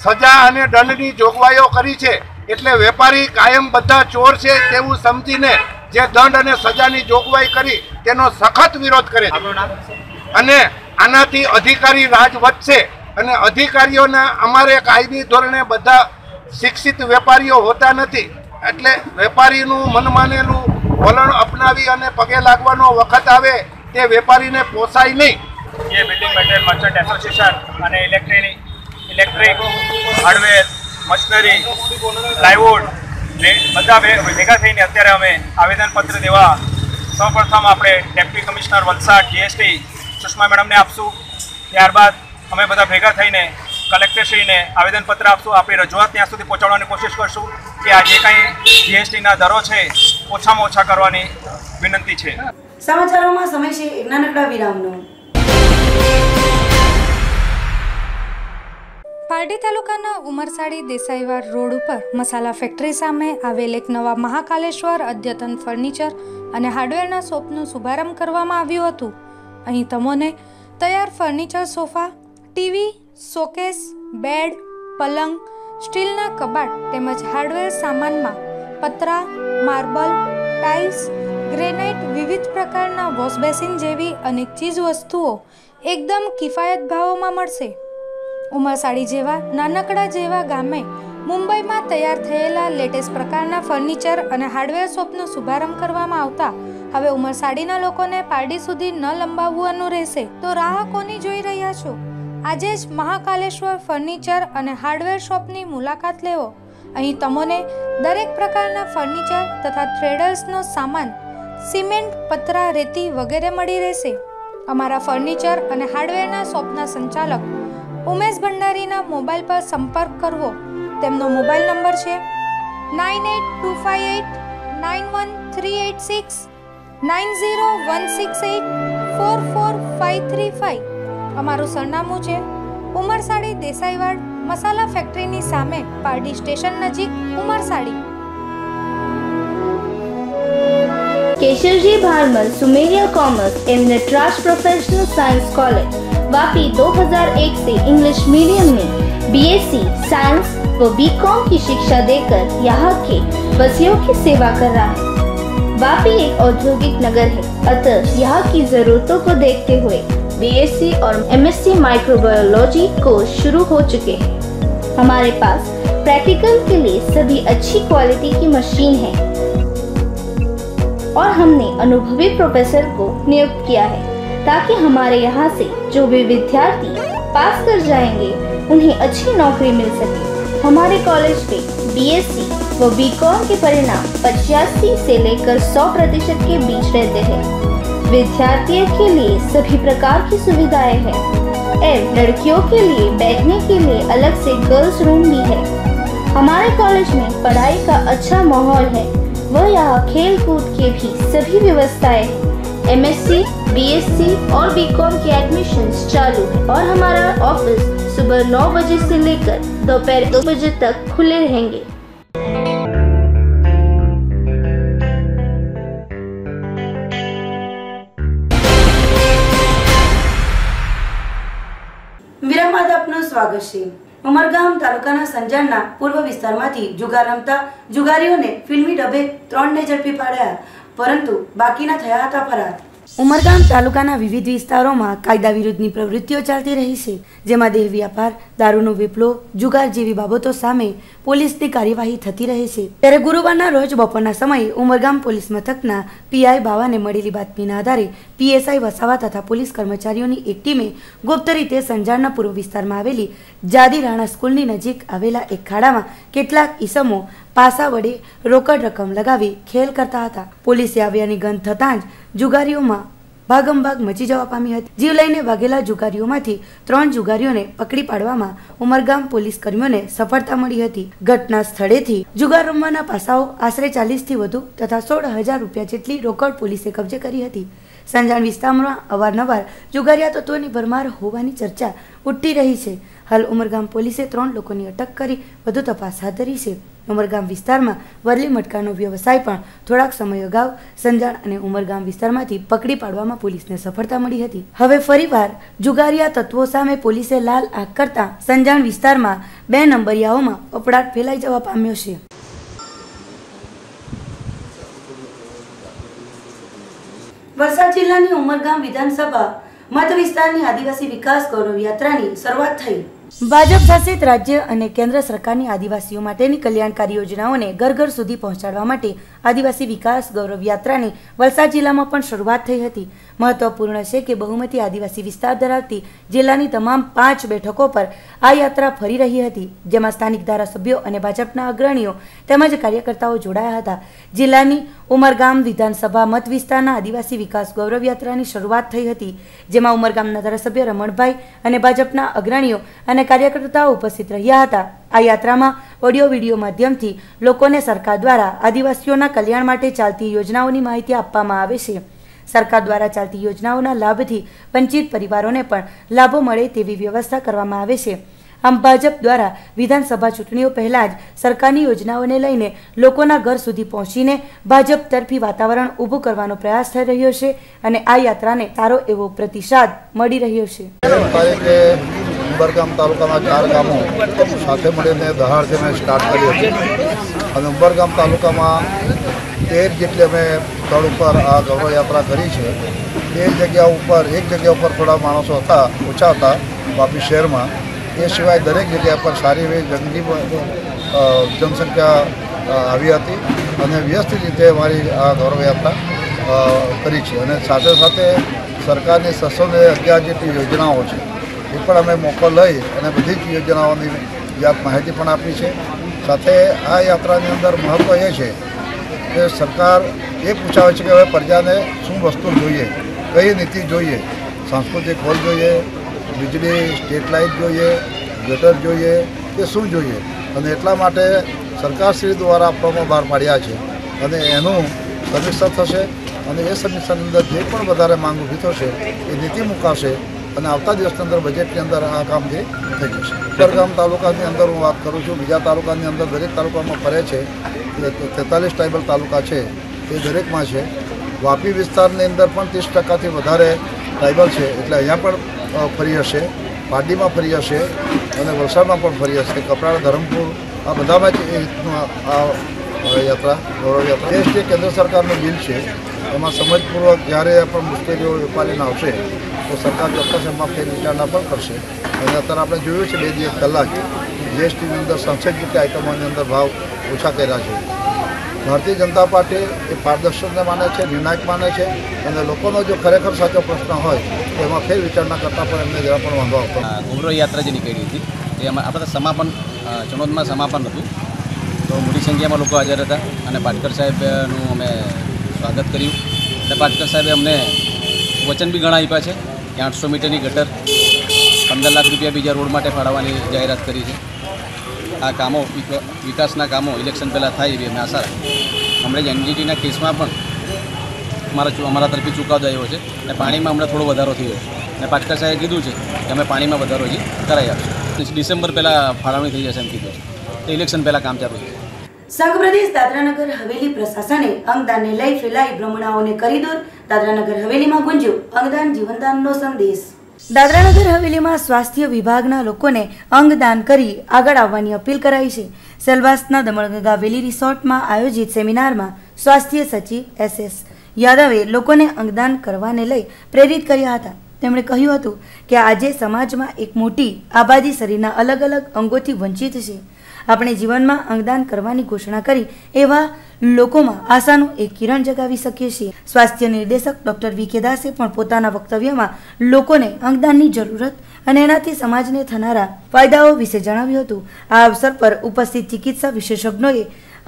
સજા અને દંડની જોગવાઈઓ કરી છે એટલે વેપારી કાયમ બધા ચોર છે તેવું સમજીને જે દંડ અને સજાની જોગવાઈ કરી તેનો સખત વિરોધ કરે છે. અને આનાથી અધિકારી રાજ વધશે અને અધિકારીઓના અમારે કાયમી ધોરણે બધા શિક્ષિત વેપારીઓ હોતા નથી એટલે વેપારીનું મનમાનેલું વલણ અપનાવી અને પગે લાગવાનો વખત આવે તે વેપારીને પોસાય નહીં. જે બિલ્ડિંગ મટીરિયલ મર્ચન્ટ એસોસિએશન અને ઇલેક્ટ્રિક હાર્ડવેર, મશીનરી, પ્લાયવુડ બધા ભેગા થઈને અત્યારે અમે આવેદનપત્ર દેવા સૌપ્રથમ આપણે deputy commissioner Valsad GST Sushma મેડમને આપશું. ત્યારબાદ અમે બધા ભેગા થઈને કલેક્ટરશ્રીને આવેદનપત્ર આપશું. આપણી રજૂઆત ત્યાં સુધી પહોંચાડવાની કોશિશ કરશું કે આ જે કંઈ જીએસટીના દરો છે ઓછામાં ઓછા કરવાની વિનંતી છે. સમાચારોમાં સમય છે એક નાનકડા વિરામનો. પારડી તાલુકાના ઉમરસાડી દેસાઈવાડ રોડ ઉપર મસાલા ફેક્ટરી સામે આવેલ એક નવા મહાકાલેશ્વર અદ્યતન ફર્નિચર અને હાર્ડવેરના શોપનો શુભારંભ કરવામાં આવ્યું હતું. અહીં તમને તૈયાર furniture, sofa, TV, showcase, bed, પલંગ, સ્ટીલના કબાટ તેમજ હાર્ડવેર સામાનમાં પતરા, માર્બલ, ટાઇલ્સ, ગ્રેનાઇટ, વિવિધ પ્રકારના વોશ બેસિન જેવી અનેક ચીજ વસ્તુઓ એકદમ કિફાયત ભાવોમાં મળશે. ઉમરસાડી જેવા નાનકડા જેવા ગામે મુંબઈમાં તૈયાર થયેલા લેટેસ્ટ પ્રકારના ફર્નિચર અને હાર્ડવેર શોપનો શુભારંભ કરવામાં આવતા હવે ઉમરસાડીના લોકોને પારડી સુધી ન લંબાવવાનું રહેશે. તો રાહ કોની જોઈ રહ્યા છો? આજે જ મહાકાલેશ્વર ફર્નિચર અને હાર્ડવેર શોપની મુલાકાત લેવો. અહીં તમને દરેક પ્રકારના ફર્નિચર તથા થ્રેડર્સનો સામાન, સિમેન્ટ, પતરા, રેતી વગેરે મળી રહેશે. અમારા ફર્નિચર અને હાર્ડવેરના શોપના સંચાલક ઉમેશ ભંડારીના મોબાઈલ પર સંપર્ક કરવો. તેમનો મોબાઈલ નંબર છે 9825891386 9016844535. અમારું સરનામું છે ઉમરસાડી દેસાઈવાડ, મસાલા ફેક્ટરીની સામે, પારડી સ્ટેશન નજીક, ઉમરસાડી. केशवजी भारमल सुमेरिया कॉमर्स एवं Nataraj professional science college Vapi 2001 से इंग्लिश मीडियम में बीएससी साइंस व बीकॉम की शिक्षा देकर यहाँ के बसियों की सेवा कर रहा है. वापी एक औद्योगिक नगर है, अतः यहाँ की जरूरतों को देखते हुए बीएससी और एमएससी माइक्रोबायोलॉजी कोर्स शुरू हो चुके हैं. हमारे पास प्रैक्टिकल के लिए सभी अच्छी क्वालिटी की मशीन है और हमने अनुभवी प्रोफेसर को नियुक्त किया है ताकि हमारे यहाँ से जो भी विद्यार्थी पास कर जाएंगे उन्हें अच्छी नौकरी मिल सके. हमारे कॉलेज पे बीएससी व बीकॉम के परिणाम 85 से लेकर 100% के बीच रहते हैं. विद्यार्थियों के लिए सभी प्रकार की सुविधाएं हैं एवं लड़कियों के लिए बैठने के लिए अलग से गर्ल्स रूम भी है. हमारे कॉलेज में पढ़ाई का अच्छा माहौल है वह यहाँ खेल कूद के भी सभी व्यवस्थाएं हैं. एमएससी, बीएससी और बीकॉम के एडमिशन्स चालू है और हमारा ऑफिस सुबह 9 बजे से लेकर दोपहर 2 बजे तक खुले रहेंगे. વિરામ બાદ આપનું સ્વાગત છે. ઉમરગામ તાલુકાના સંજાણના પૂર્વ વિસ્તારમાંથી જુગાર રમતા જુગારીઓને ફિલ્મી ડબે 3ને ઝડપી પાડ્યા, પરંતુ બાકીના થયા હતા ફરાર. ઉમરગામ તાલુકાના વિવિધ વિસ્તારોમાં કાયદા વિરુદ્ધની પ્રવૃત્તિઓ ચાલતી રહી છે, જેમાં દેહ વ્યાપાર, દારૂનો વેપલો, જુગાર જેવી બાબતો સામે પોલીસની કાર્યવાહી થતી રહે છે. ત્યારે ગુરુવારના રોજ બપોરના સમયે ઉમરગામ પોલીસ મથકના પીઆઈ બાવાને મળેલી બાતમીના આધારે પીએસઆઈ વસાવા તથા પોલીસ કર્મચારીઓની એક ટીમે ગુપ્ત રીતે સંજાણના પૂર્વ વિસ્તારમાં આવેલી જાદી રાણા સ્કૂલની નજીક આવેલા એક ખાડામાં કેટલાક ઈસમો પાસા વડે રોકડ રકમ લગાવી ખેલ કરતા હતા. પોલીસે આવ્યાની ગંધ થતાં જ જુગારીઓમાં ભાગમભાગ મચી જવા પામી હતી. જીવ લઈને ભાગેલા જુગારીઓમાંથી 3 જુગારીઓને પકડી પાડવામાં ઉમરગામ પોલીસ કર્મીઓને સફળતા મળી હતી. ઘટના સ્થળેથી જુગાર રમવાના પાસાઓ આશરે 40થી વધુ તથા 16,000 રૂપિયા જેટલી રોકડ પોલીસે કબજે કરી હતી. સંજાણ વિસ્તારમાં અવારનવાર જુગારિયા તત્વોની ભરમાર હોવાની ચર્ચા ઉઠી રહી છે. હાલ ઉમરગામ પોલીસે 3 લોકોની અટક કરી વધુ તપાસ હાથ ધરી છે. ઉમરગામ વિસ્તારમાં વરલી મટકાનો વ્યવસાય પણ થોડાક સમય અગાઉ સંજાણ અને ઉમરગામ વિસ્તારમાંથી પકડી પાડવામાં પોલીસને સફળતા મળી હતી. હવે ફરીવાર જુગારિયા તત્વો સામે પોલીસે લાલ આંખ કરતા સંજાણ વિસ્તારમાં 2 નંબરિયાઓમાં અફડાટ ફેલાઈ જવા પામ્યો છે. વલસાડ જિલ્લાની ઉમરગામ વિધાનસભા મત વિસ્તારની આદિવાસી વિકાસ ગૌરવ યાત્રાની શરૂઆત થઈ. ભાજપ શાસિત રાજ્ય અને કેન્દ્ર સરકારની આદિવાસીઓ માટેની કલ્યાણકારી યોજનાઓને ઘર ઘર સુધી પહોંચાડવા માટે આદિવાસી વિકાસ ગૌરવ યાત્રાની વલસાડ જિલ્લામાં પણ શરૂઆત થઈ હતી. મહત્વપૂર્ણ છે કે બહુમતી આદિવાસી વિસ્તાર ધરાવતી જિલ્લાની તમામ 5 બેઠકો પર આ યાત્રા ફરી રહી હતી, જેમાં સ્થાનિક ધારાસભ્યો અને ભાજપના અગ્રણીઓ તેમજ કાર્યકર્તાઓ જોડાયા હતા. જિલ્લાની ઉમરગામ વિધાનસભા મત વિસ્તારના આદિવાસી વિકાસ ગૌરવ યાત્રાની શરૂઆત થઈ હતી, જેમાં ઉમરગામના ધારાસભ્ય રમણભાઈ અને ભાજપના અગ્રણીઓ અને કાર્યકર્તાઓ ઉપસ્થિત રહ્યા હતા. આ યાત્રામાં ઓડિયો વિડીયો માધ્યમથી લોકોને સરકાર દ્વારા આદિવાસીઓના કલ્યાણ માટે ચાલતી યોજનાઓની માહિતી આપવામાં આવે છે. સરકાર દ્વારા ચાલતી યોજનાઓના લાભથી વંચિત પરિવારોને પણ લાભો મળે તેવી વ્યવસ્થા કરવામાં આવે છે. આમ ભાજપ દ્વારા વિધાનસભા ચૂંટણીઓ પહેલા જ સરકારની યોજનાઓને લઈને લોકોના ઘર સુધી પહોંચીને ભાજપ તરફી વાતાવરણ ઊભું કરવાનો પ્રયાસ થઈ રહ્યો છે અને આ યાત્રાને સારો એવો પ્રતિસાદ મળી રહ્યો છે. ઉંબરગામ તાલુકાના 4 ગામો સાથે મળીને દહાડથી અમે સ્ટાર્ટ કરી હતી અને ઉંબરગામ તાલુકામાં 13 જેટલી અમે સ્થળ ઉપર આ ગૌરવ યાત્રા કરી છે। એ જગ્યા ઉપર એક જગ્યા ઉપર થોડા માણસો હતા, ઓછા હતા વાપી શહેરમાં, એ સિવાય દરેક જગ્યા પર સારી એવી જંગી જનસંખ્યા આવી હતી અને વ્યવસ્થિત રીતે અમારી આ ગૌરવ યાત્રા કરી છે। અને સાથે સાથે સરકારની 611 જેટલી યોજનાઓ છે એ પણ અમે મોકો લઈ અને બધી જ યોજનાઓની માહિતી પણ આપી છે। સાથે આ યાત્રાની અંદર મહત્ત્વ એ છે કે સરકાર એ પૂછાવે છે કે હવે પ્રજાને શું વસ્તુ જોઈએ, કઈ નીતિ જોઈએ, સાંસ્કૃતિક હોલ જોઈએ, વીજળી સ્ટ્રીટ લાઇટ જોઈએ, ગટર જોઈએ કે શું જોઈએ, અને એટલા માટે સરકારશ્રી દ્વારા આપવામાં બહાર પાડ્યા છે અને એનું સમીક્ષા થશે અને એ સમીક્ષાની અંદર જે પણ વધારે માંગ ઊભી થશે એ નીતિ મુકાશે અને આવતા દિવસની અંદર બજેટની અંદર આ કામ જે થઈ જશે। ઉંબરગામ તાલુકાની અંદર હું વાત કરું છું, બીજા તાલુકાની અંદર દરેક તાલુકામાં ફરે છે, 43 ટ્રાઇબલ તાલુકા છે એ દરેકમાં છે। વાપી વિસ્તારની અંદર પણ 30%થી વધારે ટ્રાઇબલ છે એટલે અહીંયા પણ ફરી હશે, પારડીમાં ફરી હશે અને વલસાડમાં પણ ફરી હશે, કપરાડા, ધરમપુર આ બધામાં જ એ રીતનું આ યાત્રા ગૌરવ યાત્રા જે કેન્દ્ર સરકારનું બિલ છે એમાં સમજપૂર્વક જ્યારે પણ મુશ્કેલીઓ વેપારીને આવશે તો સરકાર ચોક્કસ એમાં ફેર વિચારણા પણ કરશે। અને અત્યારે આપણે જોયું છે 2 દિવસ પહેલાં જીએસટીની અંદર 67 જેટલી આઇટમોની અંદર ભાવ ઓછા કર્યા છે। ભારતીય જનતા પાર્ટી એ પારદર્શકને માને છે, નિર્ણાયક માને છે અને લોકોનો જો ખરેખર સાચો પ્રશ્ન હોય તો એમાં ફેર વિચારણા કરતાં પણ એમને જરા પણ વાંધો આવતો। ગૌરવ યાત્રા જે નીકળી હતી એ આપણે સમાપન ચણોદમાં સમાપન હતું તો મોટી સંખ્યામાં લોકો હાજર હતા અને પાટકર સાહેબનું અમે સ્વાગત કર્યું અને પાટકર સાહેબે અમને વચન બી ઘણા આપ્યા છે કે 800 મીટરની ગટર, 15 લાખ રૂપિયા બીજા રોડ માટે ફાળવવાની જાહેરાત કરી છે। આ કામો વિકાસના કામો ઇલેક્શન પહેલાં થાય એવી અમે આશા રાખીએ। હમણાં જ એનજીટીના કેસમાં પણ અમારા તરફી ચુકાદો આવ્યો છે અને પાણીમાં હમણાં થોડો વધારો થયો છે અને પાટકર સાહેબે કીધું છે કે અમે પાણીમાં વધારો હજી કરાવી આપશું, ડિસેમ્બર પહેલાં ફાળવણી થઈ જશે એમ કીધું છે, તો ઇલેક્શન પહેલાં કામ ચાલુ છે। સંઘ પ્રદેશ દાદરાનગર હવેલી પ્રશાસને અંગદાનને લઈ ફેલાઈ ભ્રમણાઓને કરી દૂર, દાદરાનગર હવેલીમાં ગુંજ્યો અંગદાન જીવનદાનનો સંદેશ। દાદરાનગર હવેલીમાં સ્વાસ્થ્ય વિભાગના લોકોને અંગદાન કરી આગળ આવવાની અપીલ કરાઈ છે। સેલવાસના દમણગંગા વેલી રિસોર્ટમાં આયોજિત સેમિનારમાં સ્વાસ્થ્ય સચિવ SS યાદવે લોકોને અંગદાન કરવાને લઈ પ્રેરિત કર્યા હતા। તેમણે કહ્યું હતું કે આજે સમાજમાં એક મોટી આબાદી શરીરના અલગ અલગ અંગોથી વંચિત છે। આપણે જીવનમાં અંગદાન કરવાની ઘોષણા કરી એવા લોકોમાં આશાનું એક કિરણ જગાવી શકીએ છીએ। સ્વાસ્થ્ય નિર્દેશક ડોક્ટર V.K. દાસે પણ પોતાના વક્તવ્યમાં લોકોને અંગદાનની જરૂરત અને એનાથી સમાજને થનારા ફાયદાઓ વિશે જણાવ્યું હતું। આ અવસર પર ઉપસ્થિત ચિકિત્સા વિશેષજ્ઞોએ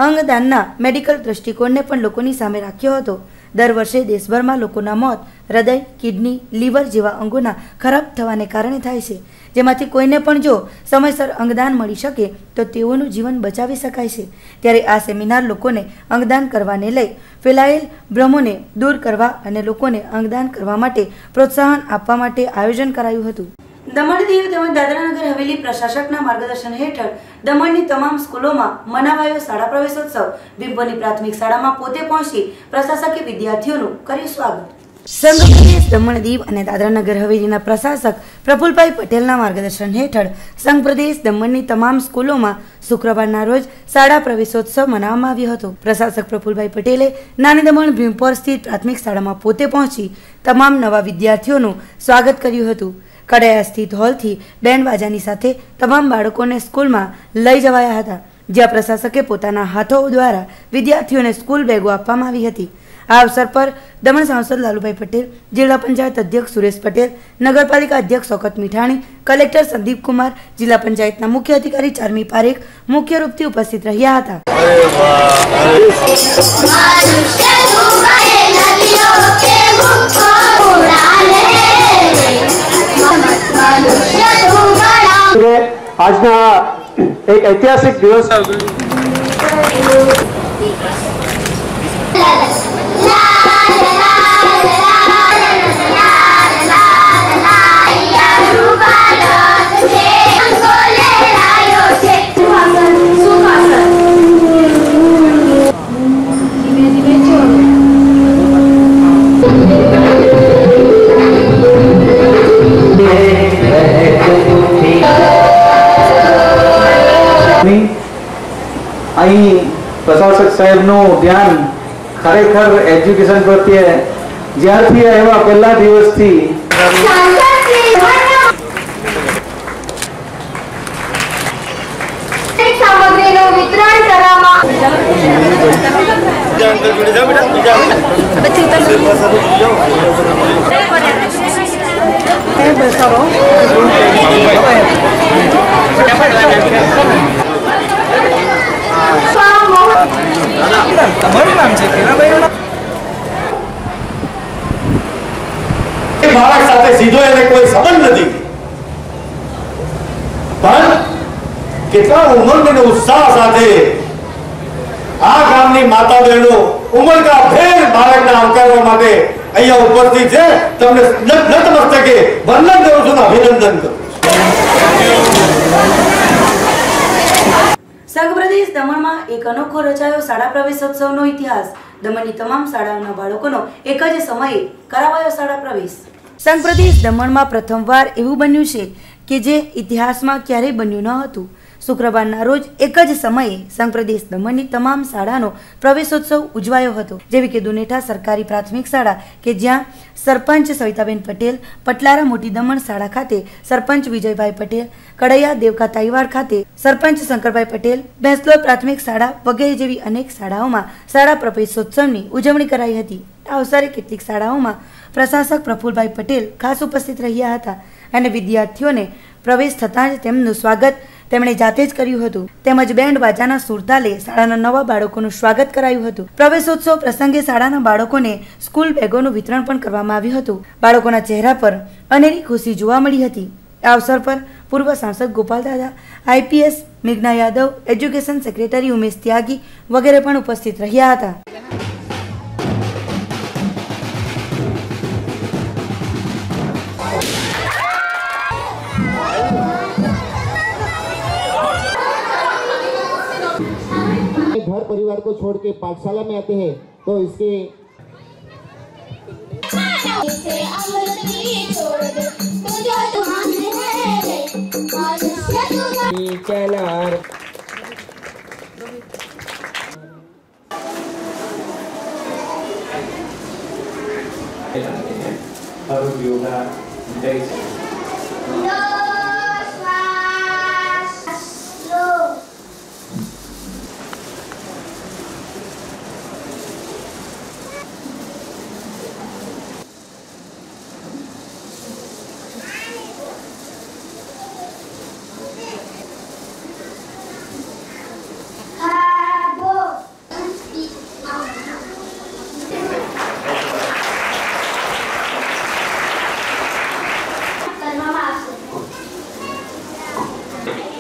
અંગદાનના મેડિકલ દ્રષ્ટિકોણને પણ લોકોની સામે રાખ્યો હતો। દર વર્ષે દેશભરમાં લોકોના મોત હૃદય, કિડની, લીવર જેવા અંગોના ખરાબ થવાને કારણે થાય છે, જેમાંથી કોઈને પણ જો સમયસર અંગદાન મળી શકે તો તેઓનું જીવન બચાવી શકાય છે। ત્યારે આ સેમિનાર લોકોને અંગદાન કરવાને લઈ ફેલાયેલ ભ્રમોને દૂર કરવા અને લોકોને અંગદાન કરવા માટે પ્રોત્સાહન આપવા માટે આયોજન કરાયું હતું। દમણ દીવ તેમજ દાદરાનગર હવેલી પ્રશાસકના માર્ગદર્શન હેઠળ દમણની તમામ સ્કૂલોમાં મનાવાયો શાળા પ્રવેશોત્સવ। બિંબોની પ્રાથમિક શાળામાં પોતે પહોંચી પ્રશાસકે વિદ્યાર્થીઓનું કર્યું સ્વાગત। સંઘ પ્રદેશ દમણ દીવ અને દાદરાનગર હવેલીના પ્રશાસક પ્રફુલભાઈ પટેલના માર્ગદર્શન હેઠળ સંઘ પ્રદેશ દમણની તમામ સ્કૂલોમાં શુક્રવારના રોજ શાળા પ્રવેશોત્સવ મનાવવામાં આવ્યો હતો। પ્રશાસક પ્રફુલભાઈ પટેલે નાની દમણ ભીમપોર સ્થિત પ્રાથમિક શાળામાં પોતે પહોંચી તમામ નવા વિદ્યાર્થીઓનું સ્વાગત કર્યું હતું। કડાયા સ્થિત હોલથી બેન્ડ બાજાની સાથે તમામ બાળકોને સ્કૂલમાં લઈ જવાયા હતા, જ્યાં પ્રશાસકે પોતાના હાથો દ્વારા વિદ્યાર્થીઓને સ્કૂલ બેગો આપવામાં આવી હતી। આ અવસર પર દમણ સાંસદ લાલુભાઈ પટેલ, જિલ્લા પંચાયત અધ્યક્ષ સુરેશ પટેલ, નગરપાલિકા અધ્યક્ષ શોકત મીઠાણી, કલેક્ટર સંદીપ કુમાર, જિલ્લા પંચાયતના મુખ્ય અધિકારી ચારમી પારેખ મુખ્ય રૂપથી ઉપસ્થિત રહ્યા હતા। આજના એક ઐતિહાસિક દિવસ સાહેબનું ધ્યાન ખરેખર એજ્યુકેશન પ્રત્યે જ્યારથી આવ્યા પહેલા દિવસથી સામગ્રીનું વિતરણ કરવામાં બાળક સાથે સીધો એને કોઈ સંબંધ નથી, પણ કેટલા ઉમંગ અને ઉત્સાહ સાથે આ ગામની માતા બહેનો ઉમળકા ભેર બાળકને આવકારવા માટે અહીંયા ઉપસ્થિત છે. તમને નતમસ્તકે વંદન કરું છું, અભિનંદન કરું છું. સંઘ પ્રદેશ દમણમાં એક અનોખો રચાયો શાળા પ્રવેશોત્સવનો ઇતિહાસ. દમણની તમામ શાળાઓના બાળકોનો એક જ સમયે કરાવાયો શાળા પ્રવેશ. સંઘ પ્રદેશ દમણમાં પ્રથમવાર એવું બન્યું છે કે જે ઇતિહાસમાં ક્યારેય બન્યું ન હતું. શુક્રવારના રોજ એક જ સમયે સંઘ પ્રદેશ દમણની તમામ શાળાનો પ્રવેશોત્સવ ઉજવાયો હતો, જેવી કે દુનેઠા સરકારી પ્રાથમિક શાળા કે જ્યાં સરપંચ સવિતાબેન પટેલ, પટલારા મોટી દમણ શાળા ખાતે સરપંચ વિજયભાઈ પટેલ, કડૈયા દેવકા તાઈવાડ ખાતે સરપંચ શંકરભાઈ પટેલ, ભેંસલોર પ્રાથમિક શાળા વગેરે જેવી અનેક શાળાઓમાં શાળા પ્રવેશોત્સવની ઉજવણી કરાઈ હતી. આ અવસરે કેટલીક શાળાઓમાં પ્રશાસક પ્રફુલભાઈ પટેલ ખાસ ઉપસ્થિત રહ્યા હતા અને વિદ્યાર્થીઓને પ્રવેશ થતાં જ તેમનું સ્વાગત તેમણે જાતે જ કર્યું હતું. તેમજ બેન્ડ બાજાના સુરતાલે શાળાના નવા બાળકોનું સ્વાગત કરાયું હતું. પ્રવેશોત્સવ પ્રસંગે શાળાના બાળકોને સ્કૂલ બેગોનું વિતરણ પણ કરવામાં આવ્યું હતું. બાળકોના ચહેરા પર અનેરી ખુશી જોવા મળી હતી. આ અવસર પર પૂર્વ સાંસદ ગોપાલ દાદા, IPS મેઘના યાદવ, એજ્યુકેશન સેક્રેટરી ઉમેશ ત્યાગી વગેરે પણ ઉપસ્થિત રહ્યા હતા. घर परिवार को छोड़ के पाठशाला में आते हैं तो इसके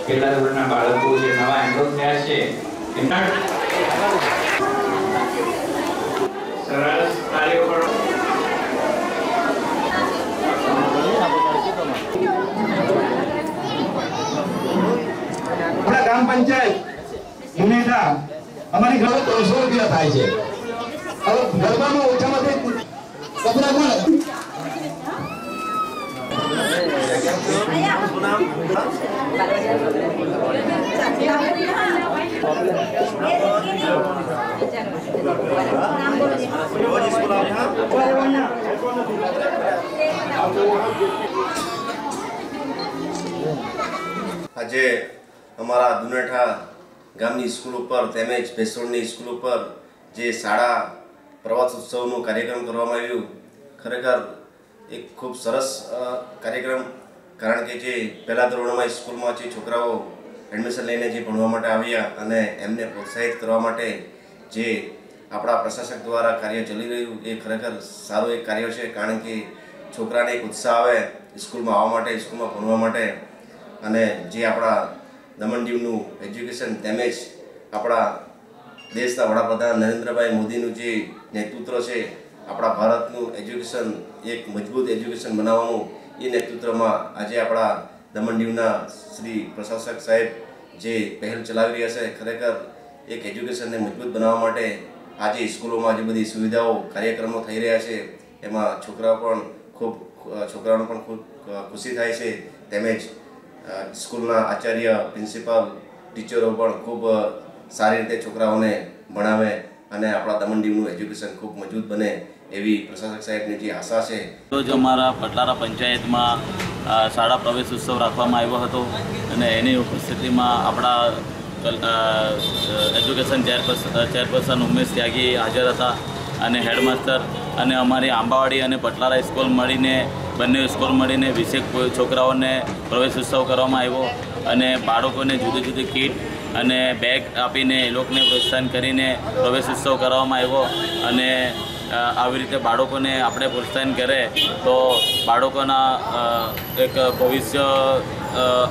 પહેલા ધોરણના બાળકો જે નવા એનરોલ થયા છે એમના સરસ કાર્યો કરો. આપણા ગ્રામ પંચાયત મુનેઠા અમારી ઘરે 300 રૂપિયા થાય છે. હવે ગરબામાં ઓછામાંથી કપડા કોણ આજે અમારા દુનેઠા ગામની સ્કૂલ ઉપર તેમજ ભેંસોડની સ્કૂલ ઉપર જે શાળા પ્રવાસોત્સવનો કાર્યક્રમ કરવામાં આવ્યું, ખરેખર એક ખૂબ સરસ કાર્યક્રમ. કારણ કે જે પહેલા ધોરણમાં સ્કૂલમાં જે છોકરાઓ એડમિશન લઈને જે ભણવા માટે આવ્યા અને એમને પ્રોત્સાહિત કરવા માટે જે આપણા પ્રશાસક દ્વારા કાર્ય ચાલી રહ્યું એ ખરેખર સારું એક કાર્ય છે. કારણ કે છોકરાને એક ઉત્સાહ આવે સ્કૂલમાં આવવા માટે, સ્કૂલમાં ભણવા માટે. અને જે આપણા દમણ દીવનું એજ્યુકેશન તેમજ આપણા દેશના વડાપ્રધાન નરેન્દ્રભાઈ મોદીનું જે નેતૃત્વ છે, આપણા ભારતનું એજ્યુકેશન એક મજબૂત એજ્યુકેશન બનાવવાનું, એ નેતૃત્વમાં આજે આપણા દમણ દીવના શ્રી પ્રશાસક સાહેબ જે પહેલ ચલાવી રહ્યા છે, ખરેખર એક એજ્યુકેશનને મજબૂત બનાવવા માટે આજે સ્કૂલોમાં જે બધી સુવિધાઓ કાર્યક્રમો થઈ રહ્યા છે એમાં છોકરાઓને પણ ખૂબ ખુશી થાય છે. તેમજ સ્કૂલના આચાર્ય, પ્રિન્સિપાલ, ટીચરો પણ ખૂબ સારી રીતે છોકરાઓને ભણાવે અને આપણા દમણ દીવનું એજ્યુકેશન ખૂબ મજબૂત બને એવી પ્રશાસક સાહેબની જે આશા છે. રોજ અમારા પટલારા પંચાયતમાં શાળા પ્રવેશ ઉત્સવ રાખવામાં આવ્યો હતો અને એની ઉપસ્થિતિમાં આપણા એજ્યુકેશન ચેરપર્સન ઉમેશ ત્યાગી હાજર હતા અને હેડમાસ્ટર અને અમારી આંબાવાડી અને પટલારા સ્કૂલ મળીને બંને સ્કૂલ મળીને 20 છોકરાઓને પ્રવેશ ઉત્સવ કરવામાં આવ્યો અને બાળકોને જુદી જુદી કીટ અને બેગ આપીને એ લોકોને પ્રોત્સાહન કરીને પ્રવેશ ઉત્સવ કરવામાં આવ્યો અને આવી રીતે બાળકોને આપણે પ્રોત્સાહન કરે તો બાળકોના એક ભવિષ્ય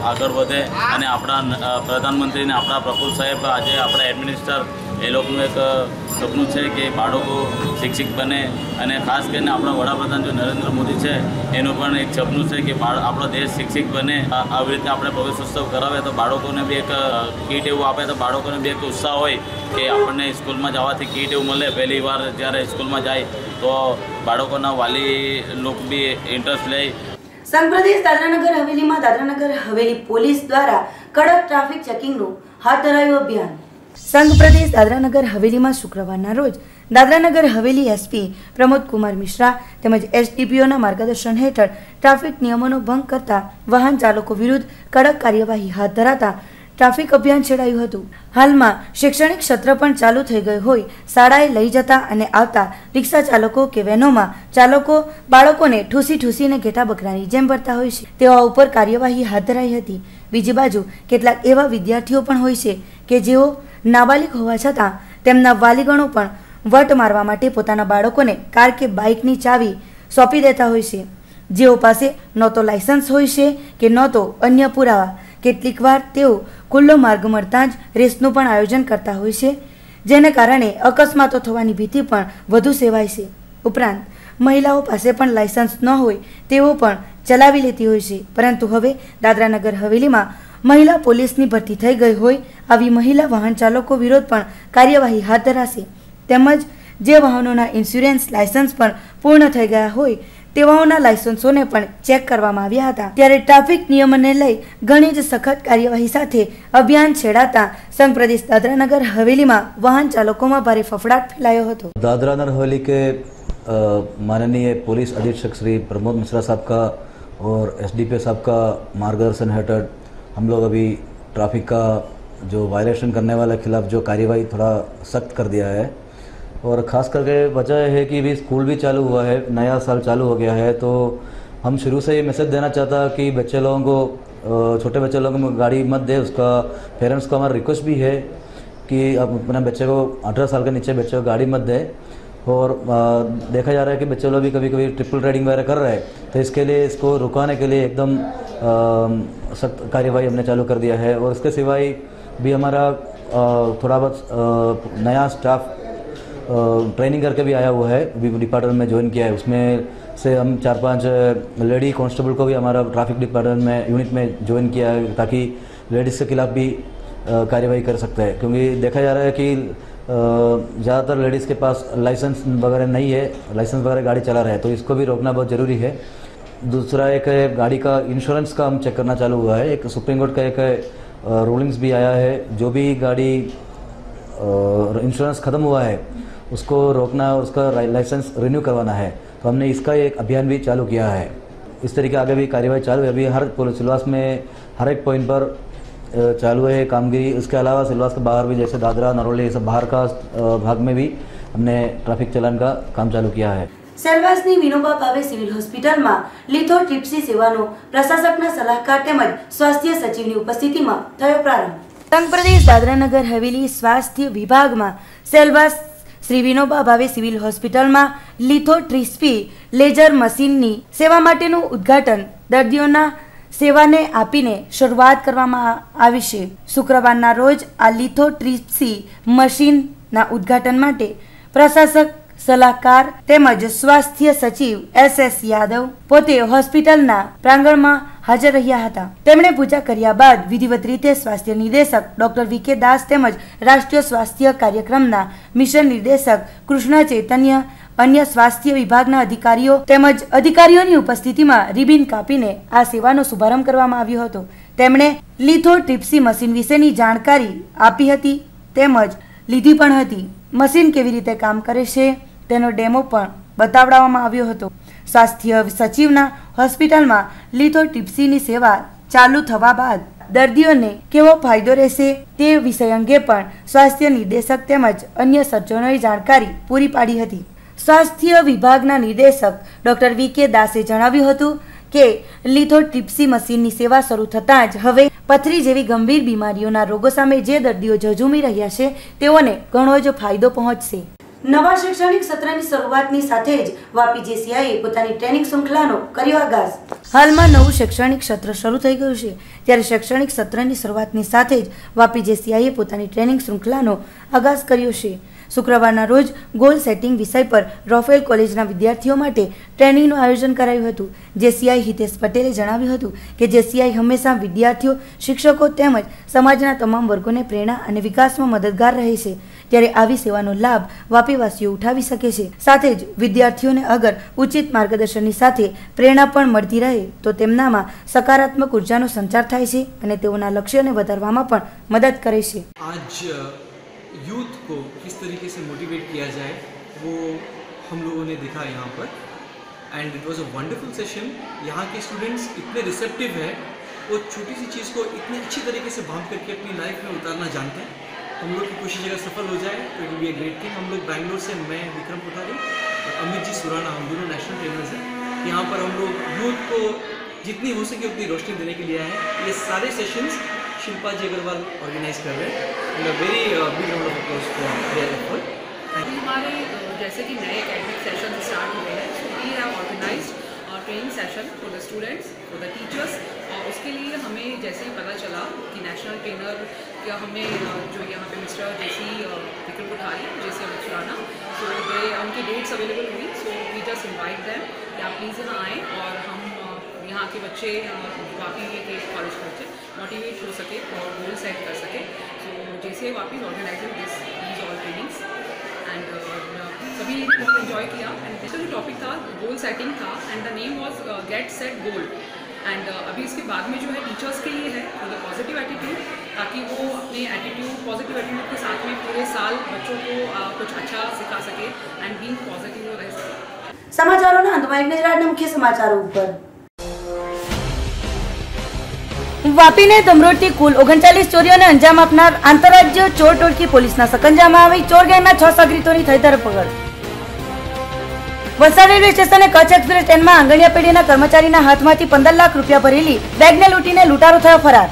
આગળ વધે અને આપણા પ્રધાનમંત્રીને આપણા પ્રફુલ્લ સાહેબ આજે આપણા એડમિનિસ્ટર એ લોકોનું એક સપનું છે કે બાળકો શિક્ષિત બને અને ખાસ કરીને આપણા વડાપ્રધાન જો નરેન્દ્ર મોદી છે એનું પણ એક સપનું છે કે આપણો દેશ શિક્ષિત બને. આવી રીતે આપણે પ્રવેશ ઉત્સવ કરાવે તો બાળકોને બી એક કીટ એવું આપે તો બાળકોને બી એક ઉત્સાહ હોય કે આપણને સ્કૂલમાં જવાથી કીટ એવું મળે. પહેલી વાર જ્યારે સ્કૂલમાં જાય તો બાળકોના વાલી લોકો બી ઇન્ટરેસ્ટ લે. સંઘ પ્રદેશ દાદરાનગર હવેલીમાં દાદરાનગર હવેલી પોલીસ દ્વારા કડક ટ્રાફિક ચેકિંગનું હાથ ધરાયું અભિયાન. સંઘ પ્રદેશ દાદરાનગર હવેલીમાં શુક્રવારના રોજ દાદરાનગર હવેલી એસપી પ્રમોદ કુમાર મિશ્રા તેમજ એસડીપીઓના માર્ગદર્શન હેઠળ ટ્રાફિક નિયમોનો ભંગ કરતા વાહન ચાલકો વિરુદ્ધ કડક કાર્યવાહી હાથ ધરાતા ટ્રાફિક અભિયાન છેડાયું હતું. હાલમાં શૈક્ષણિક સત્ર પણ ચાલુ થઈ ગયું હોય શાળાએ લઈ જતા અને આવતા રિક્ષા ચાલકો કે વેનોમાં ચાલકો બાળકોને ઠૂસીને ઘેટા બકરાની જેમ ભરતા હોય છે તેવા ઉપર કાર્યવાહી હાથ ધરાઈ હતી. બીજી બાજુ કેટલાક એવા વિદ્યાર્થીઓ પણ હોય છે કે જેઓ નાબાલિગ હોવા છતાં તેમના વાલીગણો પણ વટ મારવા માટે પોતાના બાળકોને કાર કે બાઇકની ચાવી સોંપી દેતા હોય છે, જેઓ પાસે ન તો લાયસન્સ હોય છે કે ન તો અન્ય પુરાવા. કેટલીક વાર તેઓ ખુલ્લો માર્ગ મળતાં જ રેસનું પણ આયોજન કરતા હોય છે, જેને કારણે અકસ્માતો થવાની ભીતિ પણ વધુ સેવાય છે. ઉપરાંત મહિલાઓ પાસે પણ લાયસન્સ ન હોય તેઓ પણ ચલાવી લેતી હોય છે. પરંતુ હવે દાદરાનગર હવેલીમાં મહિલા પોલીસની ભરતી થઈ ગઈ હોય આવી મહિલા વાહન ચાલકો વિરુદ્ધ પણ કાર્યવાહી હાથ ધરાશે. તેમજ જે વાહનોના ઇન્સ્યોરન્સ લાયસન્સ પણ પૂર્ણ થઈ ગયા હોય તેવાઓના લાયસન્સોને પણ ચેક કરવામાં આવ્યા હતા. ત્યારે ટ્રાફિક નિયમોને લઈ ઘણી જ સખત કાર્યવાહી સાથે અભિયાન છેડાતા સંઘ પ્રદેશ દાદરાનગર હવેલીમાં વાહન ચાલકોમાં ભારે ફફડાટ ફેલાયો હતો. दादरानगर हवेली के माननीय पुलिस अधीक्षक श्री प्रमोद मिश्रा साहब का और एसडीपीओ साहब का मार्गदर्शन हेठड़ हम लोग अभी ट्रैफिक का जो वायलेशन करने वाले खिलाफ जो कार्यवाही थोड़ा सख्त कर दिया है और ख़ास करके वजह है कि भी स्कूल भी चालू हुआ है, नया साल चालू हो गया है, तो हम शुरू से ये मैसेज देना चाहता कि बच्चे लोगों को छोटे बच्चे लोगों को गाड़ी मत दे. उसका पेरेंट्स को हमारा रिक्वेस्ट भी है कि आप अपने बच्चे को 18 साल के नीचे बच्चे को गाड़ी मत दे. और देखा जा रहा है कि बच्चे लोग भी कभी कभी ट्रिपल राइडिंग वगैरह कर रहे हैं, तो इसके लिए इसको रुकाने के लिए एकदम सख्त कार्यवाही हमने चालू कर दिया है. और इसके सिवाय भी हमारा थोड़ा बहुत नया स्टाफ ट्रेनिंग करके भी आया हुआ है, डिपार्टमेंट में ज्वाइन किया है. उसमें से हम 4-5 लेडी कांस्टेबल को भी हमारा ट्रैफिक डिपार्टमेंट में यूनिट में ज्वाइन किया है ताकि लेडीज़ के खिलाफ भी कार्यवाही कर सकते हैं. क्योंकि देखा जा रहा है कि ज़्यादातर लेडीज़ के पास लाइसेंस वगैरह नहीं है, लाइसेंस वगैरह गाड़ी चला रहे हैं, तो इसको भी रोकना बहुत ज़रूरी है. दूसरा एक गाड़ी का इंश्योरेंस का हम चेक करना चालू हुआ है. एक सुप्रीम कोर्ट का एक रूलिंग्स भी आया है, जो भी गाड़ी इंश्योरेंस ख़त्म हुआ है उसको रोकना और उसका लाइसेंस रिन्यू करवाना है. तो हमने इसका एक अभियान भी चालू किया है. इस तरीके आगे भी कार्यवाही चालू है. अभी हर सिलवास में हर एक पॉइंट पर चालू है कामगिरी. इसके अलावा सिलवास के बाहर भी जैसे दादरा नरोली ये सब बाहर का भाग में भी हमने ट्रैफिक चलान का काम चालू किया है. સેલવાસની વિનોબા ભાવે સિવિલ હોસ્પિટલમાં લિથોટ્રિપ્સી સેવાનો પ્રશાસકના સલાહકાર તેમજ સ્વાસ્થ્ય સચિવની ઉપસ્થિતિમાં થયો પ્રારંભ. સંઘ પ્રદેશ દાદરાનગર હવેલી સ્વાસ્થ્ય વિભાગમાં સેલવાસ શ્રી વિનોબા ભાવે સિવિલ હોસ્પિટલમાં લિથોટ્રિપ્સી લેઝર મશીનની સેવા માટેનું ઉદ્ઘાટન દર્દીઓના સેવાને આપીને શરૂઆત કરવામાં આવી છે. શુક્રવારના રોજ આ લિથોટ્રિપ્સી મશીનના ઉદ્ઘાટન માટે પ્રશાસક સલાહકાર તેમજ સ્વાસ્થ્ય સચિવ SS યાદવ પોતે હોસ્પિટલના પ્રાંગણમાં હાજર રહ્યા હતા. તેમણે પૂજા કર્યા બાદ વિધિવત રીતે સ્વાસ્થ્ય નિદેશક ડોક્ટર VK દાસ તેમજ રાષ્ટ્રીય સ્વાસ્થ્ય કાર્યક્રમના મિશન નિર્દેશક કૃષ્ણ ચૈતન્ય અન્ય સ્વાસ્થ્ય વિભાગના અધિકારીઓ તેમજ અધિકારીઓની ઉપસ્થિતિમાં રિબિન કાપીને આ સેવાનો શુભારંભ કરવામાં આવ્યો હતો. તેમણે લિથોટ્રિપ્સી મશીન વિશેની જાણકારી આપી હતી તેમજ લીધી પણ હતી। મશીન કેવી રીતે કામ કરે છે તેનો ડેમો પણ બતાવવામાં આવ્યો હતો। સ્વાસ્થ્ય સચિવના હોસ્પિટલમાં લિથોટ્રિપ્સીની સેવા ચાલુ થવા બાદ દર્દીઓને કેવો ફાયદો રહેશે તે વિષય અંગે પણ સ્વાસ્થ્ય નિર્દેશક તેમજ અન્ય સજ્જનોએ જાણકારી પૂરી પાડી હતી। સ્વાસ્થ્ય વિભાગના નિર્દેશક ડોક્ટર વી.કે. દાસે જણાવ્યું હતું કે લિથોટ્રિપ્સી મશીનની સેવા શરૂ થતાં જ હવે પથરી જેવી ગંભીર બીમારીઓના રોગો સામે જે દર્દીઓ ઝઝૂમી રહ્યા છે તેઓને ઘણો જ ફાયદો પહોંચશે। નવા શૈક્ષણિક સત્રની શરૂઆતની સાથે જ વાપી જેસીઆઈએ પોતાની ટ્રેનિંગ શૃંખલાનો કર્યો આગાઝ। હાલમાં નવું શૈક્ષણિક સત્ર શરૂ થઈ ગયું છે, ત્યારે શૈક્ષણિક સત્રની શરૂઆતની સાથે જ વાપી જેસીઆઈએ પોતાની ટ્રેનિંગ શૃંખલાનો આગાઝ કર્યો છે। શુક્રવારના રોજ ગોલ સેટિંગ વિષય પર રોફેલ કોલેજના વિદ્યાર્થીઓ માટે ટ્રેનિંગનું આયોજન કરાયું હતું। જેસીઆઈ હિતેશ પટેલે જણાવ્યું હતું કે જેસીઆઈ હંમેશા વિદ્યાર્થીઓ, શિક્ષકો તેમજ સમાજના તમામ વર્ગોને પ્રેરણા અને વિકાસમાં મદદગાર રહે છે, ત્યારે આવી સેવાનો લાભ વાપીવાસીઓ ઉઠાવી શકે છે। સાથે જ વિદ્યાર્થીઓને અગર ઉચિત માર્ગદર્શનની સાથે પ્રેરણા પણ મળતી રહે તો તેમનામાં સકારાત્મક ઉર્જાનો સંચાર થાય છે અને તેઓના લક્ષ્યને વધારવામાં પણ મદદ કરે છે। यूथ को किस तरीके से मोटिवेट किया जाए वो हम लोगों ने देखा यहाँ पर and it was a wonderful session. यहाँ के स्टूडेंट्स इतने रिसेप्टिव हैं, वो छोटी सी चीज़ को इतने अच्छी तरीके से भांप करके अपनी लाइफ में उतारना जानते हैं। हम लोग की कोशिश अगर सफल हो जाए तो it will be a great thing. हम लोग बैंगलोर से, मैं विक्रम कोठारी और अमित जी सुराना, हम दोनों नेशनल ट्रेनर्स हैं। यहाँ पर हम लोग यूथ को जितनी हो सके उतनी रोशनी देने के लिए आए हैं। ये सारे सेशंस शिल्पा जी अग्रवाल ऑर्गेनाइज कर रहे हैं। Very big round of applause for their effort. हमारे जैसे कि नए एकेडमिक सेशन स्टार्ट हुए हैं, so we have organised training session for the students, for the teachers. और उसके लिए हमें जैसे ही पता चला कि नेशनल ट्रेनर क्या हमें जो यहाँ पे mister JC Vikram Kothari, JC Amit Surana, so वे उनकी डेट्स अवेलेबल हुई, so we just invite them कि आप प्लीज़ यहाँ आएँ और हम यहाँ के बच्चे, वापी के कॉलेज के बच्चे मोटिवेट हो सके और गोल सेट कर सके। सो जैसे Vapi organising these all trainings and सभी बहुत इन्जॉय किया। एंड इसका जो टॉपिक था गोल सेटिंग था and the name was get set goal. And अभी इसके बाद में जो है टीचर्स के लिए है फॉर द पॉजिटिव एटीट्यूड, ताकि वो अपने एटीट्यूड, पॉजिटिव एटीट्यूड के साथ में पूरे साल बच्चों को कुछ अच्छा सिखा सके एंड बीइंग पॉजिटिव रह सके। समाचारों अंतમાં એક નજર આજના મુખ્ય સમાચારો ઉપર। વાપીને ધમરોટથી કુલ 39 ચોરીઓને અંજામ આપનાર આંતરરાજ્ય ચોર ટોળકી પોલીસના સકંજામાં આવી ચોર ગેંગના 6 સાગરીતોની થઈ ધરપકડ। વલસાડ રેલવે સ્ટેશને કચ્છ એક્સપ્રેસ ટ્રેનમાં આંગણિયા પેઢીના કર્મચારીના હાથમાંથી 15 લાખ રૂપિયા ભરેલી બેગને લૂંટીને લૂંટારો થયો ફરાર।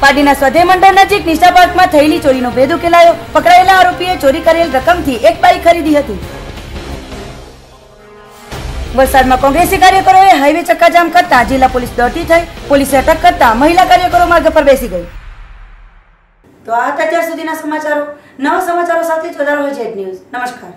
પાટીના સ્વાધ્યાય મંડળ નજીક નિશા પાર્કમાં થયેલી ચોરીનો ભેદ ઉકેલાયો। પકડાયેલા આરોપીએ ચોરી કરેલ રકમથી એક બાઇક ખરીદી હતી। વલસાડમાં કોંગ્રેસી કાર્યકરોએ હાઈવે ચક્કાજામ કરતા જિલ્લા પોલીસ દોડતી થઈ। પોલીસે અટક કરતા મહિલા કાર્યકરો માર્ગ પર બેસી ગઈ। તો આ હતા અત્યાર સુધીના સમાચારો। નવા સમાચારો સાથે જોડાઓ જેટ ન્યૂઝ। નમસ્કાર।